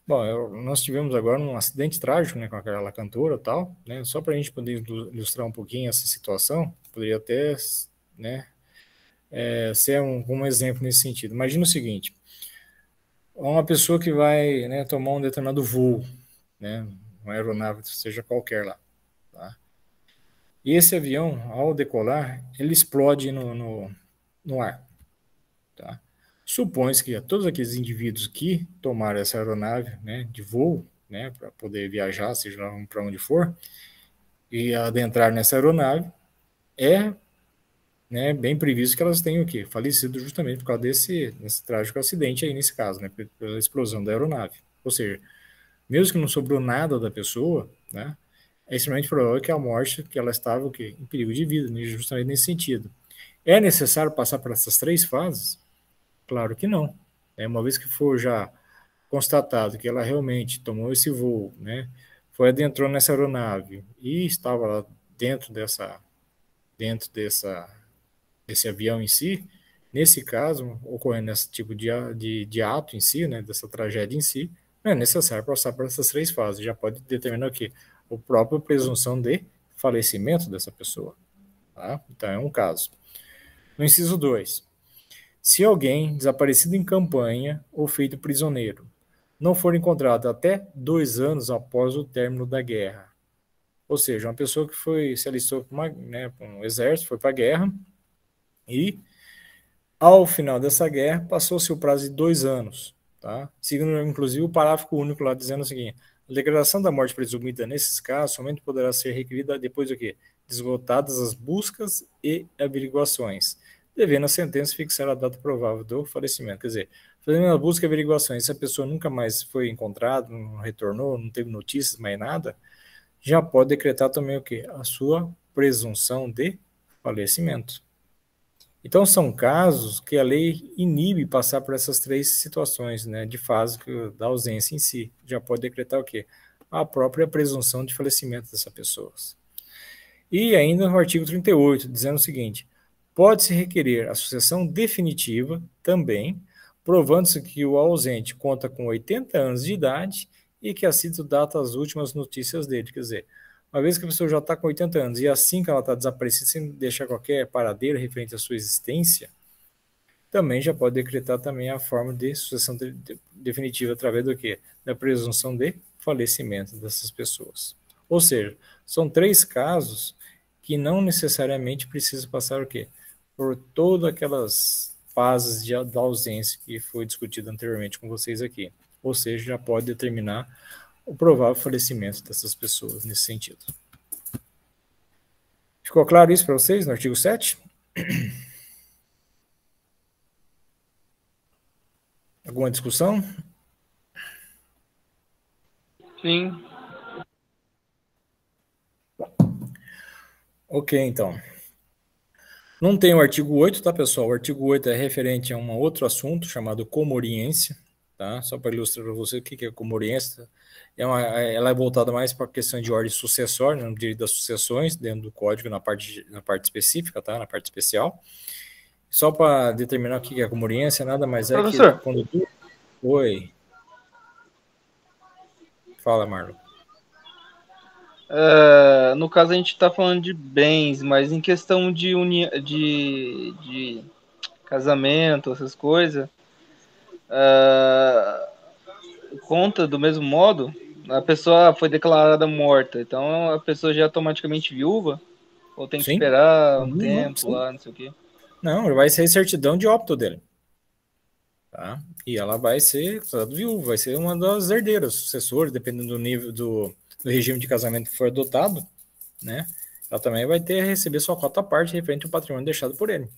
Bom, nós tivemos agora um acidente trágico, né, com aquela cantora e tal, né, só para a gente poder ilustrar um pouquinho essa situação, poderia até, né, ser um exemplo nesse sentido. Imagina o seguinte, uma pessoa que vai, né, tomar um determinado voo, né, uma aeronave, seja qualquer lá, tá? E esse avião, ao decolar, ele explode no ar, tá? Supõe-se que todos aqueles indivíduos que tomaram essa aeronave, né, de voo, né, para poder viajar, seja para onde for, e adentrar nessa aeronave, né, bem previsto que elas tenham o quê? Falecido justamente por causa desse trágico acidente aí, nesse caso, né, pela explosão da aeronave. Ou seja, mesmo que não sobrou nada da pessoa, né, é extremamente provável que a morte, que ela estava o quê? Em perigo de vida, né, justamente nesse sentido. É necessário passar por essas três fases? Claro que não. Uma vez que for já constatado que ela realmente tomou esse voo, né, adentrou nessa aeronave e estava lá dentro desse avião em si, nesse caso, ocorrendo esse tipo de ato em si, né, dessa tragédia em si, não é necessário passar por essas três fases. Já pode determinar o quê? A própria presunção de falecimento dessa pessoa. Tá? Então, é um caso. No inciso 2, se alguém desaparecido em campanha ou feito prisioneiro não for encontrado até 2 anos após o término da guerra, ou seja, uma pessoa que se alistou para um exército, foi para a guerra e ao final dessa guerra passou-se o prazo de 2 anos, tá? Seguindo inclusive o parágrafo único lá dizendo o seguinte: a declaração da morte presumida nesses casos somente poderá ser requerida depois do quê? De esgotadas as buscas e averiguações, devendo a sentença fixar a data provável do falecimento. Quer dizer, Fazendo a busca e averiguações, se a pessoa nunca mais foi encontrada, não retornou, não teve notícias, mais nada, já pode decretar também o quê? A sua presunção de falecimento. Então, são casos que a lei inibe passar por essas três situações, né, de fase da ausência em si. Já pode decretar o quê? A própria presunção de falecimento dessas pessoas. E ainda no artigo 38, dizendo o seguinte: pode-se requerer a sucessão definitiva também, provando-se que o ausente conta com 80 anos de idade e que assim data as últimas notícias dele. Quer dizer, uma vez que a pessoa já está com 80 anos e assim que ela está desaparecida, sem deixar qualquer paradeiro referente à sua existência, também já pode decretar também a forma de sucessão definitiva através do quê? Da presunção de falecimento dessas pessoas. Ou seja, são três casos que não necessariamente precisa passar o quê? Por todas aquelas fases da ausência que foi discutida anteriormente com vocês aqui. Ou seja, já pode determinar o provável falecimento dessas pessoas nesse sentido. Ficou claro isso para vocês no artigo 7? Alguma discussão? Sim. Ok, então. Não tem o artigo 8, tá, pessoal? O artigo 8 é referente a um outro assunto chamado comoriência, tá? Só para ilustrar para você o que é comoriência. Ela é voltada mais para a questão de ordem sucessória, no direito das sucessões, dentro do código, na parte específica, tá? Na parte especial. Só para determinar o que é comoriência, nada mais é Professor. que quando tu... Oi. Fala, Marlon. No caso, a gente está falando de bens, mas em questão de casamento, essas coisas, conta do mesmo modo? A pessoa foi declarada morta, então a pessoa já é automaticamente viúva? Ou tem que Sim. esperar um Não, tempo sim. lá, não sei o quê? Não, vai ser certidão de óbito dele. Tá? E ela vai ser viúva, vai ser uma das herdeiras, sucessores, dependendo do nível do regime de casamento que for adotado, né? Ela também vai ter a receber sua cota à parte referente ao patrimônio deixado por ele.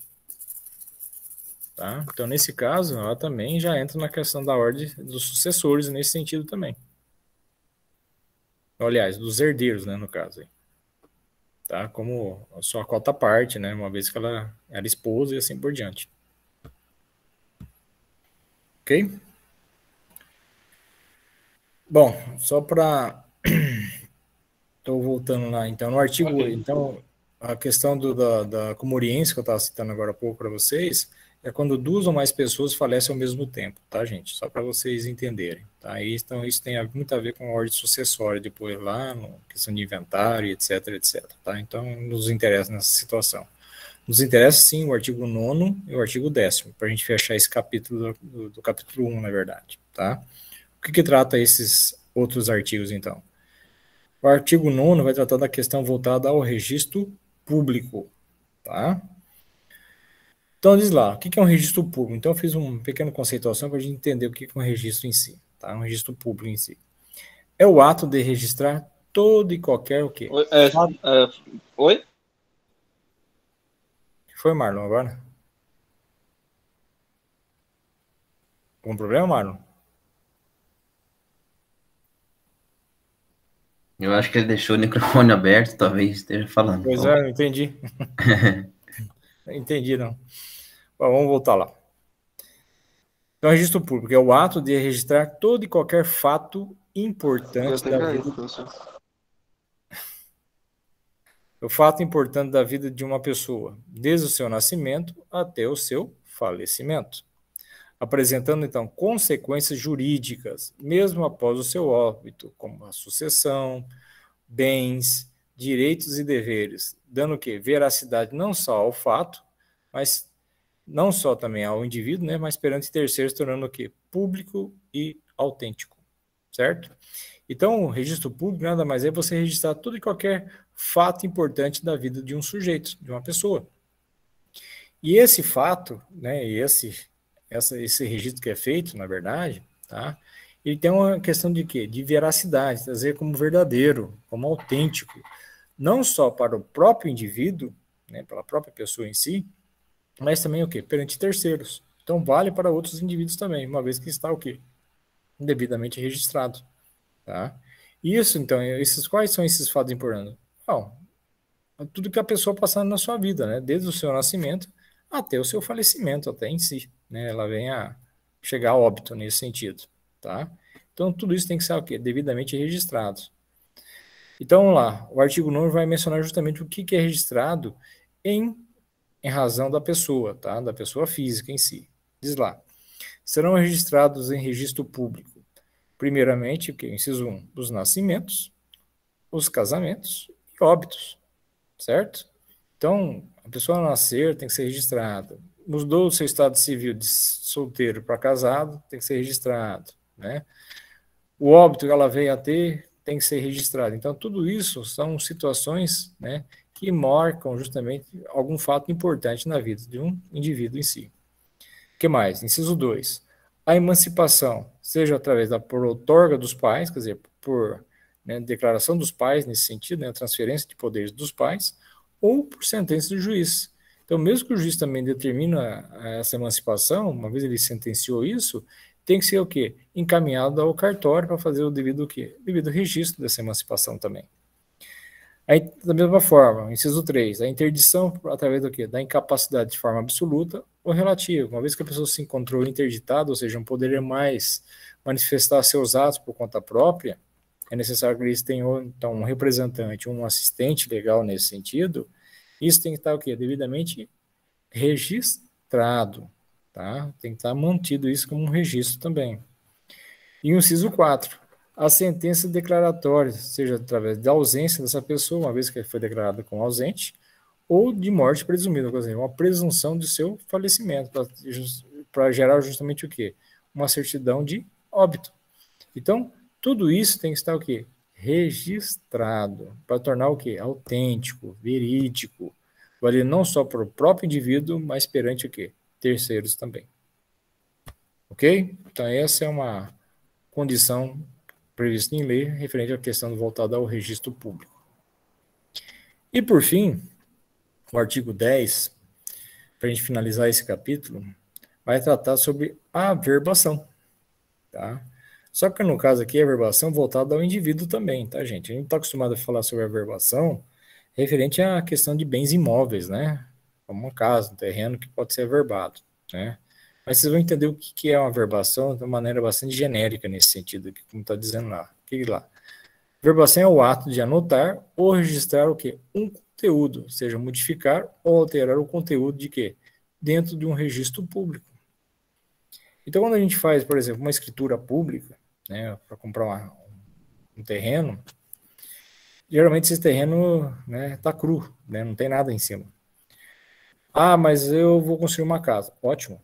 Tá? Então, nesse caso, ela também já entra na questão da ordem dos sucessores nesse sentido também. Aliás, dos herdeiros, né, no caso. Aí. Tá? Como a sua cota à parte, né? Uma vez que ela era esposa e assim por diante. Ok? Bom, só para... Estou voltando lá, então, no artigo... Okay. Então, a questão da comoriência que eu estava citando agora há pouco para vocês é quando duas ou mais pessoas falecem ao mesmo tempo, tá, gente? Só para vocês entenderem, tá? Então, isso tem muito a ver com a ordem sucessória, depois lá, na questão de inventário, etc, etc, tá? Então, nos interessa nessa situação. Nos interessa, sim, o artigo 9º e o artigo 10º, para a gente fechar esse capítulo do capítulo 1, na verdade, tá? O que trata esses outros artigos, então? O artigo 9º vai tratar da questão voltada ao registro público, tá? Então, diz lá, o que é um registro público? Então, eu fiz uma pequena conceituação para a gente entender o que é um registro em si, tá? Um registro público em si. É o ato de registrar todo e qualquer o quê? Oi? Foi, Marlon, agora? Algum problema, Marlon? Eu acho que ele deixou o microfone aberto, talvez esteja falando. Pois é, não entendi. Entendi, não. Bom, vamos voltar lá. Então, registro público é o ato de registrar todo e qualquer fato importante da vida... O fato importante da vida de uma pessoa, desde o seu nascimento até o seu falecimento, apresentando, então, consequências jurídicas, mesmo após o seu óbito, como a sucessão, bens, direitos e deveres, dando o quê? Veracidade não só ao fato, mas não só também ao indivíduo, né, mas perante terceiros, tornando o quê? Público e autêntico, certo? Então, o registro público nada mais é você registrar tudo e qualquer fato importante da vida de um sujeito, de uma pessoa. E esse fato, né, esse registro que é feito, na verdade, tá, ele tem uma questão de quê? De veracidade, trazer como verdadeiro, como autêntico, não só para o próprio indivíduo, né, pela própria pessoa em si, mas também o quê? Perante terceiros. Então, vale para outros indivíduos também, uma vez que está o quê? Devidamente registrado, tá? Isso, então, quais são esses fatos importantes? Bom, tudo que a pessoa passando na sua vida, né? Desde o seu nascimento até o seu falecimento, até em si, né? Ela vem a chegar a óbito nesse sentido, tá? Então, tudo isso tem que ser o quê? Devidamente registrado. Então, vamos lá. O artigo 9 vai mencionar justamente o que é registrado em razão da pessoa, tá? Da pessoa física em si. Diz lá. Serão registrados em registro público, primeiramente, inciso 1, os nascimentos, os casamentos e óbitos, certo? Então, a pessoa nascer tem que ser registrada. Mudou o seu estado civil de solteiro para casado, tem que ser registrado, né? O óbito que ela veio a ter tem que ser registrado. Então, tudo isso são situações, né, que marcam justamente algum fato importante na vida de um indivíduo em si. O que mais? Inciso 2. A emancipação, seja através da por outorga dos pais, quer dizer, por, né, declaração dos pais nesse sentido, né, transferência de poderes dos pais, ou por sentença do juiz. Então, mesmo que o juiz também determina essa emancipação, uma vez ele sentenciou isso, tem que ser o quê? Encaminhado ao cartório para fazer o devido o quê? Devido registro dessa emancipação também. Aí, da mesma forma, inciso 3, a interdição através do quê? Da incapacidade de forma absoluta ou relativa. Uma vez que a pessoa se encontrou interditada, ou seja, não poderia mais manifestar seus atos por conta própria, é necessário que eles tenham, então, um representante, um assistente legal nesse sentido. Isso tem que estar o quê? Devidamente registrado, tá? Tem que estar mantido isso como um registro também. E o inciso 4, a sentença declaratória, seja através da ausência dessa pessoa, uma vez que foi declarada como ausente, ou de morte presumida, quer dizer, uma presunção de seu falecimento, para gerar justamente o quê? Uma certidão de óbito. Então, tudo isso tem que estar o quê? Registrado, para tornar o quê? Autêntico, verídico, valer não só para o próprio indivíduo, mas perante o quê? Terceiros também. Ok? Então, essa é uma condição prevista em lei referente à questão voltada ao registro público. E, por fim, o artigo 10, para a gente finalizar esse capítulo, vai tratar sobre a averbação, tá? Só que no caso aqui, a averbação voltada ao indivíduo também, tá, gente? A gente está acostumado a falar sobre a averbação referente à questão de bens imóveis, né? Como uma casa, um terreno que pode ser averbado, né? Mas vocês vão entender o que é uma averbação de uma maneira bastante genérica nesse sentido, como está dizendo lá. O que lá? Averbação é o ato de anotar ou registrar o quê? Um conteúdo, seja modificar ou alterar o conteúdo de quê? Dentro de um registro público. Então, quando a gente faz, por exemplo, uma escritura pública, né, para comprar um terreno, geralmente esse terreno, né, tá cru, né, não tem nada em cima. Ah, mas eu vou construir uma casa. Ótimo,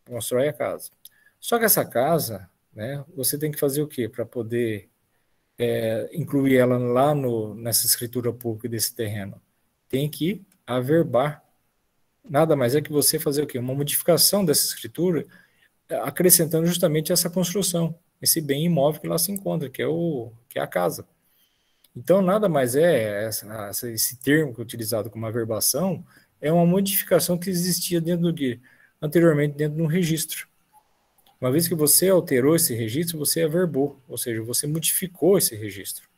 constrói a casa. Só que essa casa, né, você tem que fazer o quê? Para poder incluir ela lá nessa escritura pública desse terreno. Tem que averbar. Nada mais é que você fazer o quê? Uma modificação dessa escritura, acrescentando justamente essa construção, esse bem imóvel que lá se encontra, que é a casa. Então, nada mais esse termo que é utilizado como averbação, é uma modificação que existia anteriormente dentro de um registro. Uma vez que você alterou esse registro, você averbou, ou seja, você modificou esse registro,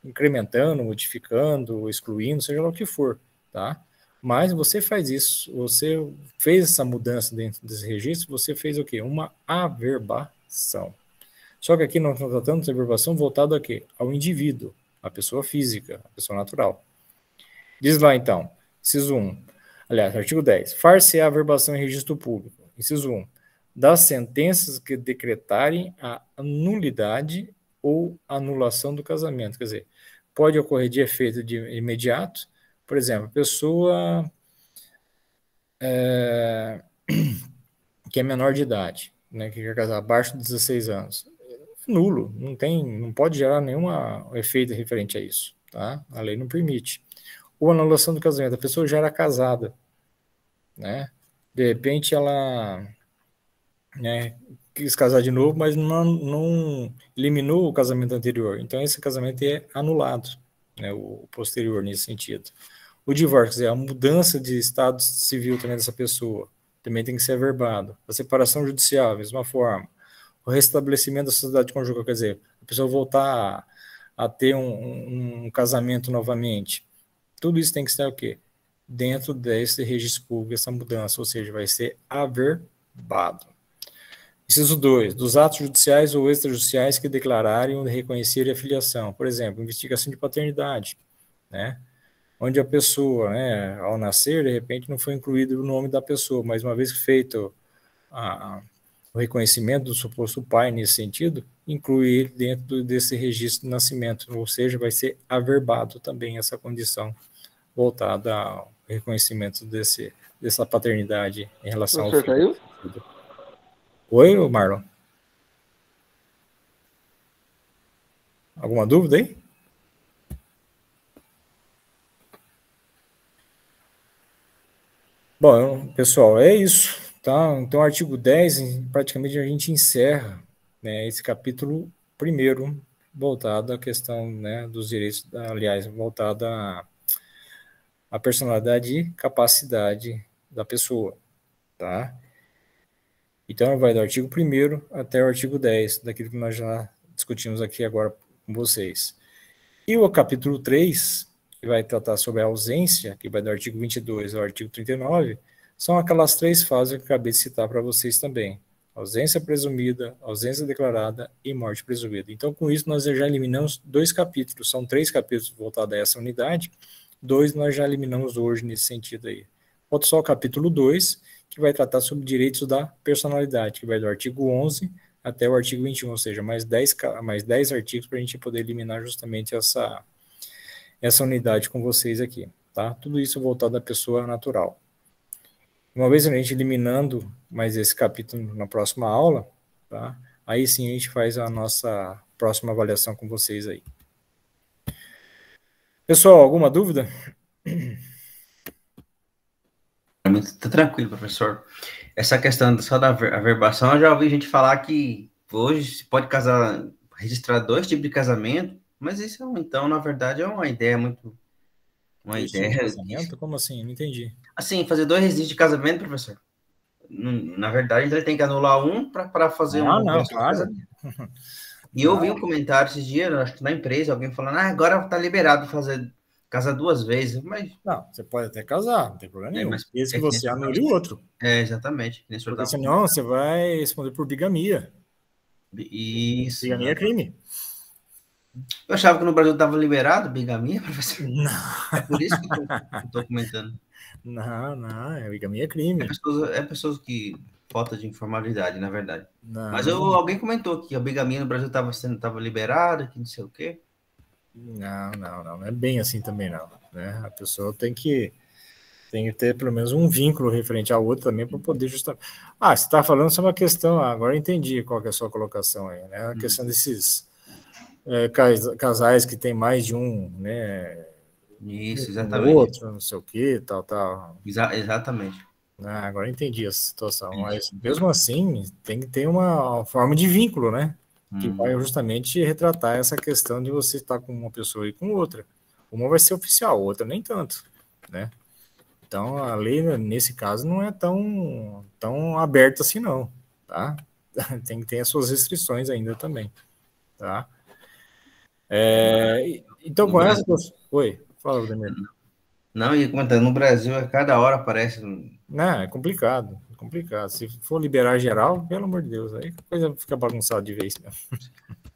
incrementando, modificando, excluindo, seja lá o que for, tá? Mas você faz isso, você fez essa mudança dentro desse registro, você fez o quê? Uma averbação. Só que aqui nós estamos tratando de averbação voltada a quê? Ao indivíduo, a pessoa física, a pessoa natural. Diz lá então, inciso 1, aliás, artigo 10, far-se-á averbação em registro público. Inciso 1, das sentenças que decretarem a nulidade ou anulação do casamento. Quer dizer, pode ocorrer de efeito de imediato, por exemplo, a pessoa que é menor de idade, né, que quer casar abaixo de 16 anos, nulo, não pode gerar nenhum efeito referente a isso, tá? A lei não permite. Ou anulação do casamento, a pessoa já era casada, né? De repente ela, né, quis casar de novo, mas não eliminou o casamento anterior. Então esse casamento é anulado, né, o posterior nesse sentido. O divórcio, quer dizer, a mudança de estado civil também dessa pessoa, também tem que ser averbado. A separação judicial, mesma forma. O restabelecimento da sociedade conjugal, quer dizer, a pessoa voltar a ter um casamento novamente. Tudo isso tem que estar o quê? Dentro desse registro público, essa mudança, ou seja, vai ser averbado. Inciso 2. Dos atos judiciais ou extrajudiciais que declararem ou reconhecerem a filiação. Por exemplo, investigação de paternidade, né? Onde a pessoa, né, ao nascer, de repente não foi incluído o nome da pessoa, mas uma vez feito o reconhecimento do suposto pai nesse sentido, inclui ele dentro desse registro de nascimento, ou seja, vai ser averbado também essa condição voltada ao reconhecimento dessa paternidade em relação ao filho. Caiu? Oi, Marlon? Alguma dúvida aí? Bom, pessoal, é isso, tá? Então, artigo 10, praticamente a gente encerra, né, esse capítulo primeiro, voltado à questão, né, dos direitos, aliás, voltado à personalidade e capacidade da pessoa, tá? Então, vai do artigo 1º até o artigo 10, daquilo que nós já discutimos aqui agora com vocês. E o capítulo 3, que vai tratar sobre a ausência, que vai do artigo 22 ao artigo 39, são aquelas 3 fases que eu acabei de citar para vocês também. Ausência presumida, ausência declarada e morte presumida. Então, com isso, nós já eliminamos 2 capítulos. São 3 capítulos voltados a essa unidade. 2 nós já eliminamos hoje nesse sentido aí. Falta só o capítulo 2, que vai tratar sobre direitos da personalidade, que vai do artigo 11 até o artigo 21, ou seja, mais 10 artigos para a gente poder eliminar justamente essa unidade com vocês aqui, tá? Tudo isso voltado à pessoa natural. Uma vez a gente eliminando mais esse capítulo na próxima aula, tá? Aí sim a gente faz a nossa próxima avaliação com vocês aí. Pessoal, alguma dúvida? Tá tranquilo, professor. Essa questão só da averbação, eu já ouvi gente falar que hoje se pode casar, registrar 2 tipos de casamento, mas isso então, na verdade, é uma ideia muito... Uma ideia... De casamento? Como assim? Não entendi. Assim, fazer 2 registros de casamento, professor. Na verdade, ele tem que anular um para fazer não, claro. E eu vi um comentário esses dias, acho que na empresa, alguém falando, agora tá liberado fazer casar 2 vezes, mas... Não, você pode até casar, não tem problema nenhum. Mas Esse que você anule o outro. Exatamente. Porque senão você vai responder por bigamia. Isso. Bigamia é crime. Eu achava que no Brasil estava liberado bigamia, professor. Não. É por isso que eu estou comentando. Não, bigamia é crime. É pessoas que... Falta de informalidade, na verdade. Não. Mas alguém comentou que a bigamia no Brasil estava liberada, que não sei o quê. Não é bem assim também não, né? A pessoa tem que ter pelo menos um vínculo referente ao outro também para poder justamente... você está falando sobre uma questão, agora eu entendi qual que é a sua colocação aí, né? A questão desses casais que tem mais de um, né? Isso, exatamente. Um outro, não sei o que, tal. Exatamente. Agora eu entendi essa situação, mas mesmo assim tem que ter uma forma de vínculo, né? Que vai justamente retratar essa questão de você estar com uma pessoa e com outra. Uma vai ser oficial, outra nem tanto, né? Então, a lei, nesse caso, não é tão aberta assim, não, tá? Tem que ter as suas restrições ainda também, tá? Então, com essa... Oi, fala, Vladimir. Não, ia comentando, no Brasil, a cada hora aparece... Não, é complicado. Se for liberar geral, pelo amor de Deus, aí a coisa fica bagunçada de vez, né?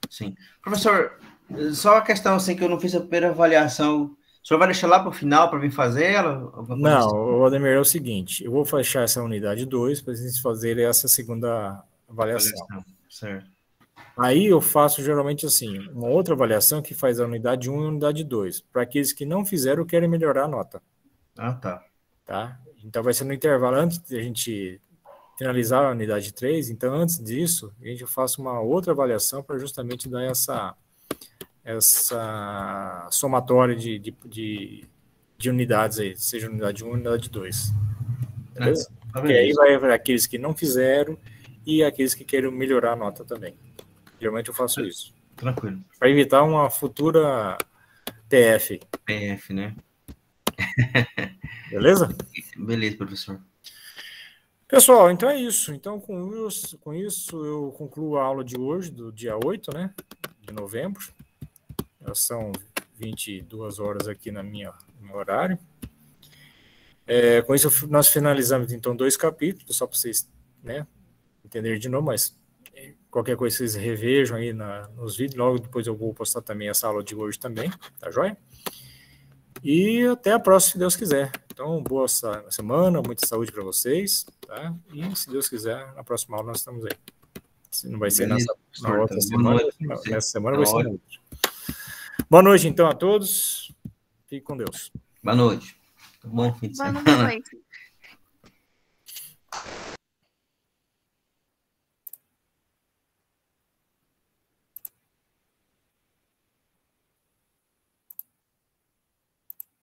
Sim. Professor, só uma questão assim que eu não fiz a primeira avaliação. O senhor vai deixar lá para o final para vir fazer ela? Não, Vladimir, é o seguinte, eu vou fechar essa unidade 2 para a gente fazer essa segunda avaliação. Certo. Aí eu faço geralmente assim, uma outra avaliação que faz a unidade 1 e a unidade 2, para aqueles que não fizeram querem melhorar a nota. Tá? Então vai ser no intervalo, antes de a gente finalizar a unidade 3, então antes disso, a gente faz uma outra avaliação para justamente dar essa somatória de unidades aí, seja unidade 1 e unidade 2. Beleza? Porque aí vai aqueles que não fizeram e aqueles que querem melhorar a nota também. Geralmente eu faço isso. Tranquilo. Para evitar uma futura PF. PF, né? Beleza? Beleza, professor. Pessoal, então é isso. Então, com isso, eu concluo a aula de hoje, do dia 8, né, de novembro. Já são 22 horas aqui no meu horário. Com isso, nós finalizamos, então, 2 capítulos, só para vocês, né, entenderem de novo, mas qualquer coisa vocês revejam aí nos vídeos. Logo depois eu vou postar também essa aula de hoje também, tá joia? E até a próxima, se Deus quiser. Então, boa semana, muita saúde para vocês, tá? E, se Deus quiser, na próxima aula nós estamos aí. Se não vai ser na outra semana, nessa semana vai ser na outra. Boa noite, então, a todos. Fique com Deus. Boa noite. Bom fim de semana. Boa noite.